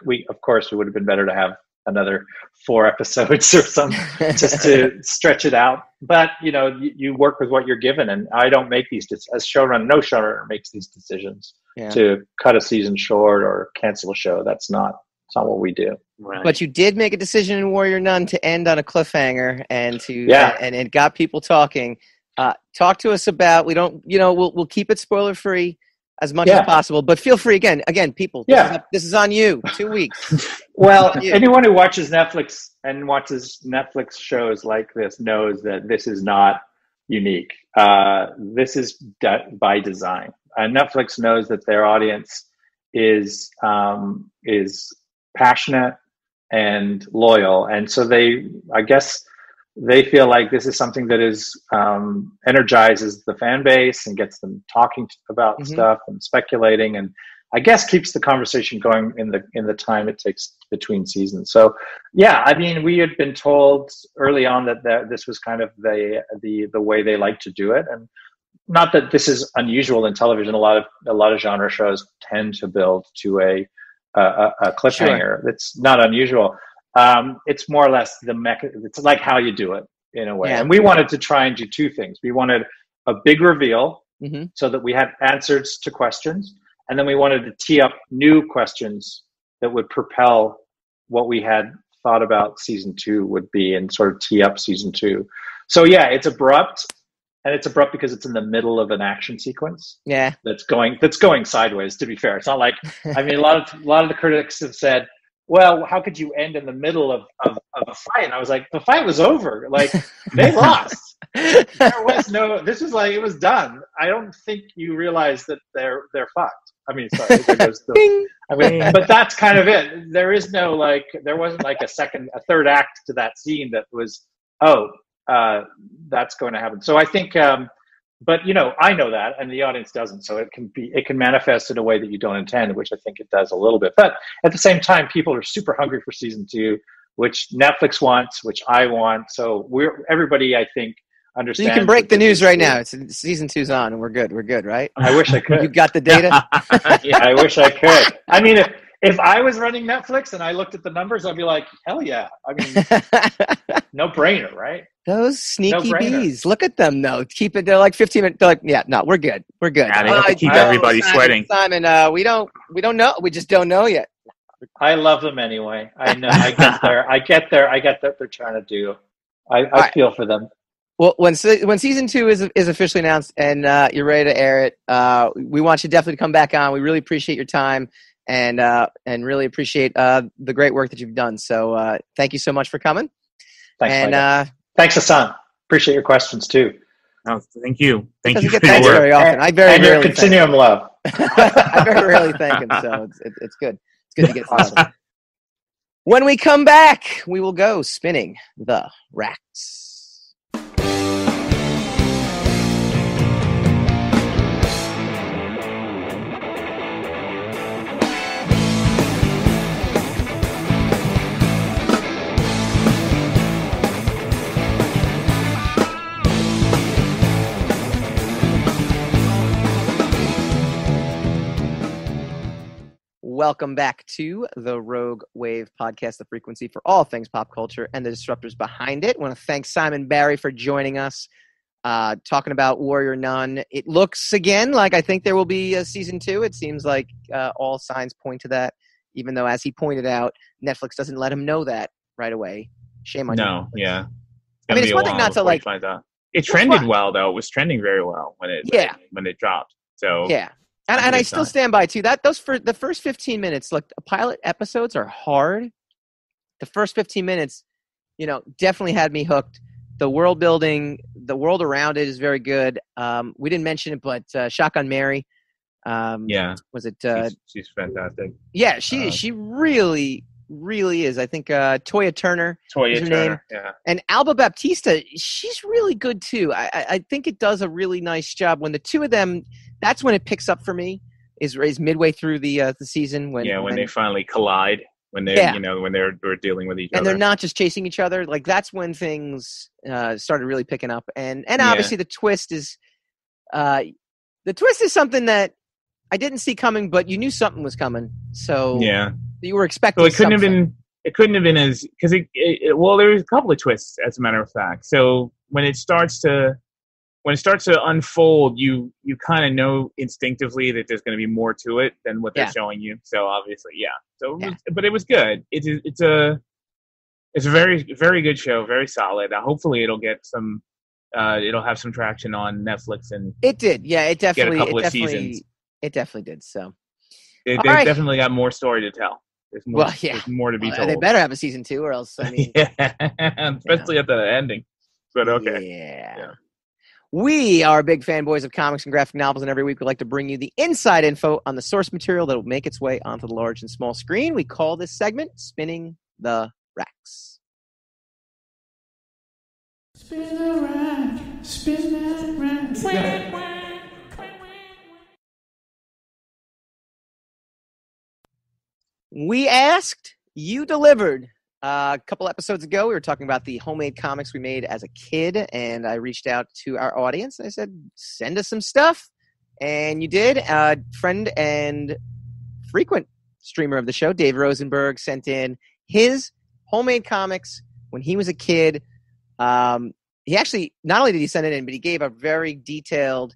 we of course it would have been better to have another 4 episodes or something just to stretch it out. But you work with what you're given, and I don't make these as showrunner. No showrunner makes these decisions to cut a season short or cancel a show. It's not what we do. Right. But you did make a decision in Warrior Nun to end on a cliffhanger and and it got people talking. Talk to us about, we'll keep it spoiler free as much as possible, but feel free again, people, this is on you. 2 weeks. Well, anyone who watches Netflix and watches Netflix shows like this knows that this is not unique. This is by design. Netflix knows that their audience is passionate and loyal, and so I guess they feel like this is something that is energizes the fan base and gets them talking about stuff and speculating, and I guess keeps the conversation going in the time it takes between seasons. So yeah, I mean, we had been told early on that this was kind of the way they like to do it, and not that this is unusual in television. A lot of genre shows tend to build to a cliffhanger. Sure. It's not unusual. It's more or less it's like how you do it in a way. Yeah. And we wanted to try and do two things. We wanted a big reveal so that we had answers to questions. And then we wanted to tee up new questions that would propel what we had thought about season 2 would be and sort of tee up season 2. So yeah, it's abrupt. And it's abrupt because it's in the middle of an action sequence. Yeah. That's going sideways, to be fair. It's not like, I mean, a lot of the critics have said, well, how could you end in the middle of a fight? And I was like, the fight was over. Like, they lost. There was this was like, it was done. I don't think you realize that they're fucked. I mean, sorry. But that's kind of it. There is no, there wasn't like a third act to that scene that was, that's going to happen. So I think, but I know that, and the audience doesn't. So it can manifest in a way that you don't intend, which I think it does a little bit. But at the same time, people are super hungry for season 2, which Netflix wants, which I want. So everybody, I think, understands. So you can break the news right now. It's season 2's on, and we're good, right? I wish I could. You got the data? Yeah, I wish I could. I mean, if I was running Netflix and I looked at the numbers, I'd be like, hell yeah. I mean, no brainer, right? Those sneaky bees. Look at them, though. Keep it. They're like 15 minutes. They're like, yeah, no, we're good. We're good. Yeah, they have to keep everybody sweating. Simon, we don't know. We just don't know yet. I love them anyway. I know. I get there. I get what they're trying to do. I feel for them. Well, when season 2 is officially announced and you're ready to air it, we want you definitely to come back on. We really appreciate your time and really appreciate the great work that you've done. So thank you so much for coming. Thanks, and thanks, Hassan. Appreciate your questions too. Oh, thank you. Thank you for your work. Very often. I very rarely your Continuum love. I very rarely thank him, so it's good. It's good to get awesome. When we come back, we will go spinning the racks. Welcome back to the Rogue Wave podcast, the frequency for all things pop culture and the disruptors behind it. I want to thank Simon Barry for joining us, talking about Warrior Nun. It looks, again, like I think there will be a season 2. It seems like all signs point to that, even though, as he pointed out, Netflix doesn't let him know that right away. Shame on you. No, yeah. I mean, it's one thing not to like... It trended well, though. It was trending very well when it dropped. So yeah. And I still stand by, too. The first 15 minutes, look, pilot episodes are hard. The first 15 minutes, definitely had me hooked. The world building, the world around it is very good. We didn't mention it, but Shotgun Mary. Was it? She's fantastic. Yeah, she really, really is. I think Toya Turner is her name. Yeah. And Alba Baptista, she's really good, too. I think it does a really nice job when the two of them... That's when it picks up for me. Is midway through the season when they finally collide when they when they're dealing with each other and they're not just chasing each other. Like that's when things started really picking up. And obviously the twist is something that I didn't see coming, but you knew something was coming. So you were expecting. So it couldn't have been as because well there was a couple of twists as a matter of fact. So when it starts to unfold, you kind of know instinctively that there's going to be more to it than what they're showing you. So obviously, So, but it was good. It's a very, very good show, very solid. Hopefully, it'll get some. It'll have some traction on Netflix, and it did. Yeah, it definitely. Get a couple of seasons. It definitely did. So they definitely got more story to tell. There's more. There's more to be told. They better have a season 2, or else. I mean, especially at the ending. But okay. Yeah. We are big fanboys of comics and graphic novels, and every week we like to bring you the inside info on the source material that will make its way onto the large and small screen. We call this segment Spinning the Racks. Spin the rack, spin that rack. We asked, you delivered. A couple episodes ago, we were talking about the homemade comics we made as a kid, and I reached out to our audience, and I said, send us some stuff. And you did. Friend and frequent streamer of the show, Dave Rosenberg, sent in his homemade comics when he was a kid. He actually, not only did he send it in, but he gave a very detailed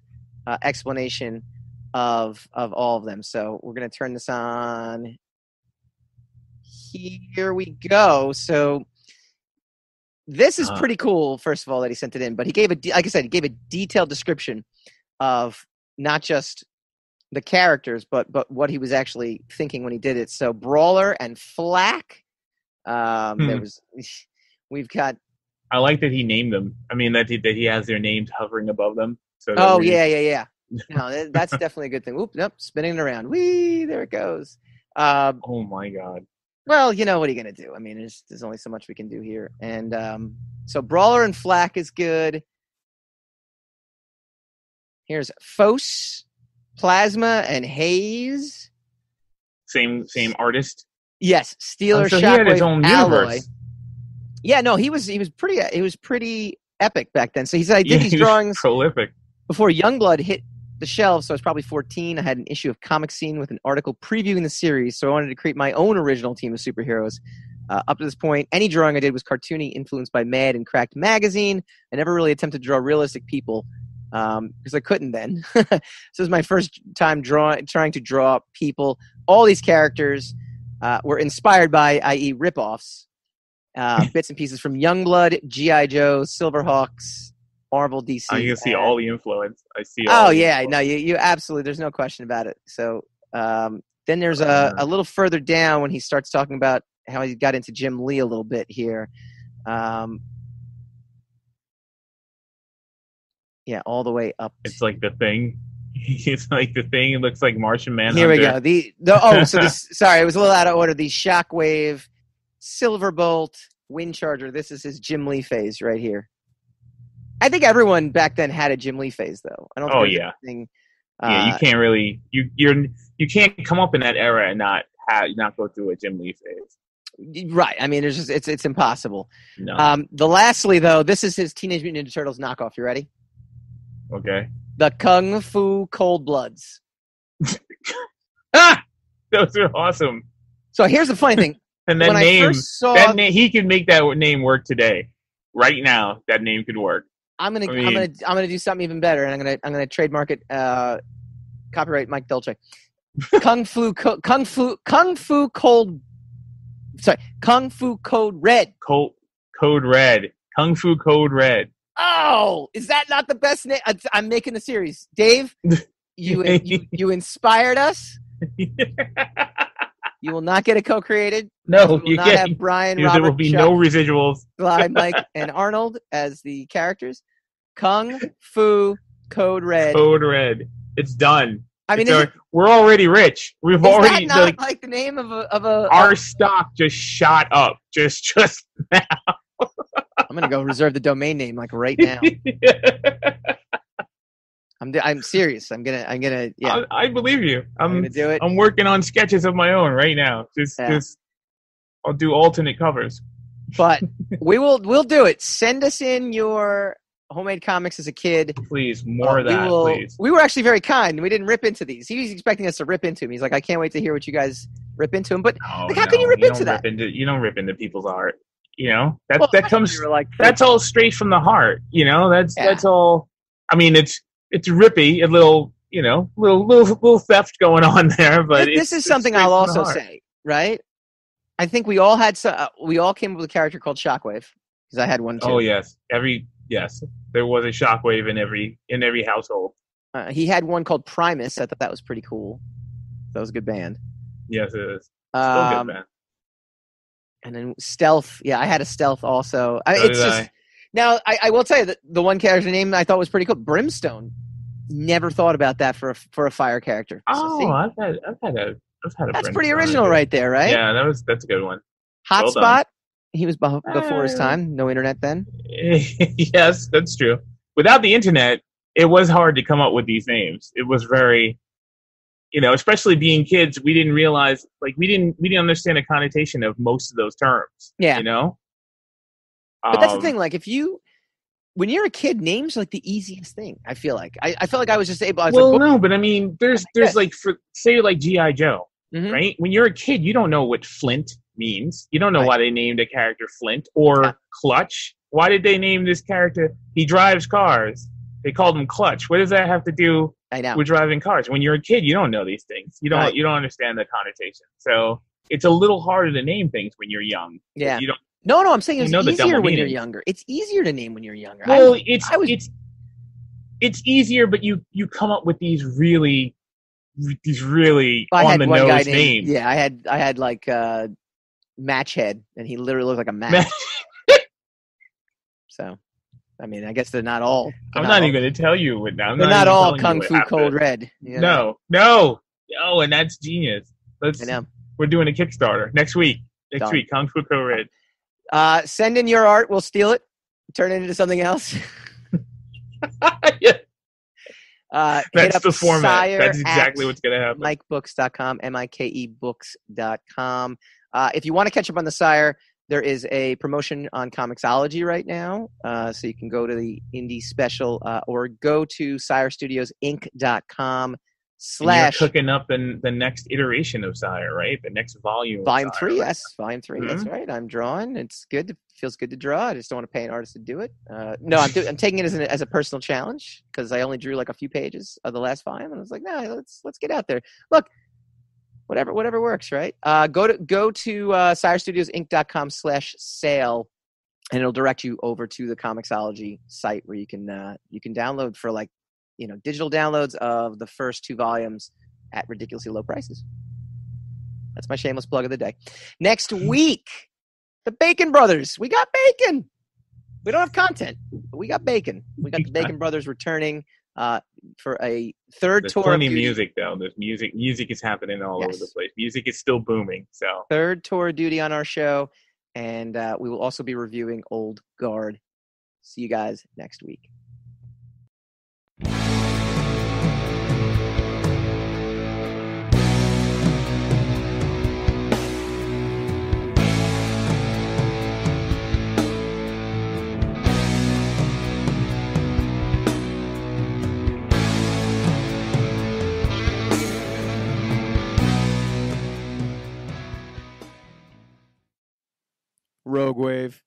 explanation of all of them. So we're going to turn this on. Here we go. So this is pretty cool, first of all, that he sent it in. But he gave like I said, he gave a detailed description of not just the characters, but what he was actually thinking when he did it. So Brawler and Flack. We've got. I like that he named them. I mean that he has their names hovering above them. So yeah. No, that's definitely a good thing. Oop, nope, spinning it around. Whee, there it goes. Oh my God. Well, you know, what are you going to do? I mean, there's only so much we can do here. And so Brawler and Flack is good. Here's Fos, Plasma, and Haze. Same artist? Yes, Steeler, so Shockwave, he had his own Alloy. universe. Yeah, no, he was pretty epic back then. So he said, I did these drawings prolific before Youngblood hit the shelves, so I was probably 14. I had an issue of Comic Scene with an article previewing the series, so I wanted to create my own original team of superheroes. Up to this point, any drawing I did was cartoony, influenced by Mad and Cracked magazine. I never really attempted to draw realistic people because I couldn't then. So it was my first time trying to draw people. All these characters were inspired by, i.e. ripoffs, bits and pieces from Youngblood, G.I. Joe, Silverhawks, Marvel, DC. I can see all the influence. I see. No, you absolutely. There's no question about it. So then there's a little further down when he starts talking about how he got into Jim Lee a little bit here. Yeah, all the way up. It's like the Thing. It's like the Thing. It looks like Martian Manhunter. Here we go. So this. Sorry, it was a little out of order. The Shockwave, Silverbolt, Windcharger. This is his Jim Lee phase right here. I think everyone back then had a Jim Lee phase, though. I don't. Oh yeah. Anything, you can't really you can't come up in that era and not go through a Jim Lee phase. Right. I mean, it's impossible. No. Lastly, though, this is his Teenage Mutant Ninja Turtles knockoff. You ready? Okay. The Kung Fu Cold Bloods. Those are awesome. So here's the funny thing. And that name, he could make that name work today. Right now, that name could work. I'm gonna do something even better, and I'm gonna trademark it. Copyright Mike Dolce. Kung Fu Code Red. Code Red. Kung Fu Code Red. Oh, is that not the best name? I'm making a series, Dave. You inspired us. You will not get it co-created. No, you will not have Brian, Robert, there will be Chuck, no residuals. Sly, Mike, and Arnold as the characters. Kung Fu Code Red. Code Red. It's done. I mean, we're already rich. We've already that not like the name of a. Our stock just shot up just now. I'm gonna go reserve the domain name like right now. I'm serious. I'm gonna. Yeah. I believe you. I'm gonna do it. I'm working on sketches of my own right now. Just I'll do alternate covers. But we'll do it. Send us in your homemade comics as a kid. Please, more of that, please. We were actually very kind. We didn't rip into these. He was expecting us to rip into him. He's like, I can't wait to hear what you guys rip into him. But how can you rip into that? You don't rip into people's art. You know that comes. That's all straight from the heart. You know that's all. I mean, it's rippy, a little little theft going on there. But this is something I'll also say, right? I think we all came up with a character called Shockwave because I had one too. Oh yes, there was a Shockwave in every household. He had one called Primus. I thought that was pretty cool. That was a good band. Yes, it is. Still a good band. And then Stealth. Yeah, I had a Stealth also. Now I will tell you that the one character name I thought was pretty cool, Brimstone. Never thought about that for a fire character. Oh, I've had a. That's pretty original, right there, right? Yeah, that's a good one. Hotspot. He was before his time. No internet then. Yes, that's true. Without the internet, it was hard to come up with these names. It was very. especially being kids, we didn't realize, like, we didn't understand the connotation of most of those terms. Yeah. But that's the thing. Like, when you're a kid, names are like the easiest thing. I feel like I felt like I was just able. No, but I mean, there's like, say like G.I. Joe, right? When you're a kid, you don't know what Flint means. You don't know why they named a character Flint or Clutch. Why did they name this character? He drives cars. They called him Clutch. What does that have to do with driving cars? When you're a kid, you don't know these things. You don't understand the connotation. So it's a little harder to name things when you're young. Yeah. You don't. No, I'm saying it's easier when you're younger. It's easier to name when you're younger. Well, it's easier, but you come up with these really on the nose names. Yeah, I had like Matchhead, and he literally looked like a match. So, I mean, I guess they're not all. I'm not even going to tell you what. They're not all Kung Fu Code Red. No, and that's genius. I know. We're doing a Kickstarter next week. Kung Fu Code Red. Send in your art. We'll steal it. Turn it into something else. Yeah. That's the format. That's exactly what's going to happen. MikeBooks.com, MikeBooks.com. If you want to catch up on the Sire, there is a promotion on Comixology right now. So you can go to the indie special or go to SireStudiosInc.com/ you're cooking up the next iteration of Sire, right? The next volume. Volume 3, yes. Volume 3, that's right. I'm drawing. It's good. It feels good to draw. I just don't want to pay an artist to do it. No, I'm taking it as a personal challenge because I only drew like a few pages of the last volume, and I was like, no, let's get out there. Look, whatever works, right? Go to SireStudiosInc.com/sale, and it'll direct you over to the Comixology site where you can download for like, digital downloads of the first 2 volumes at ridiculously low prices. That's my shameless plug of the day. Next week, the Bacon Brothers. We got bacon. We don't have content, but we got bacon. We got the Bacon Brothers returning for a third tour. There's plenty of music, though. There's music. Music is happening all over the place. Music is still booming. So third tour of duty on our show, and we will also be reviewing Old Guard. See you guys next week. Rogue Wave.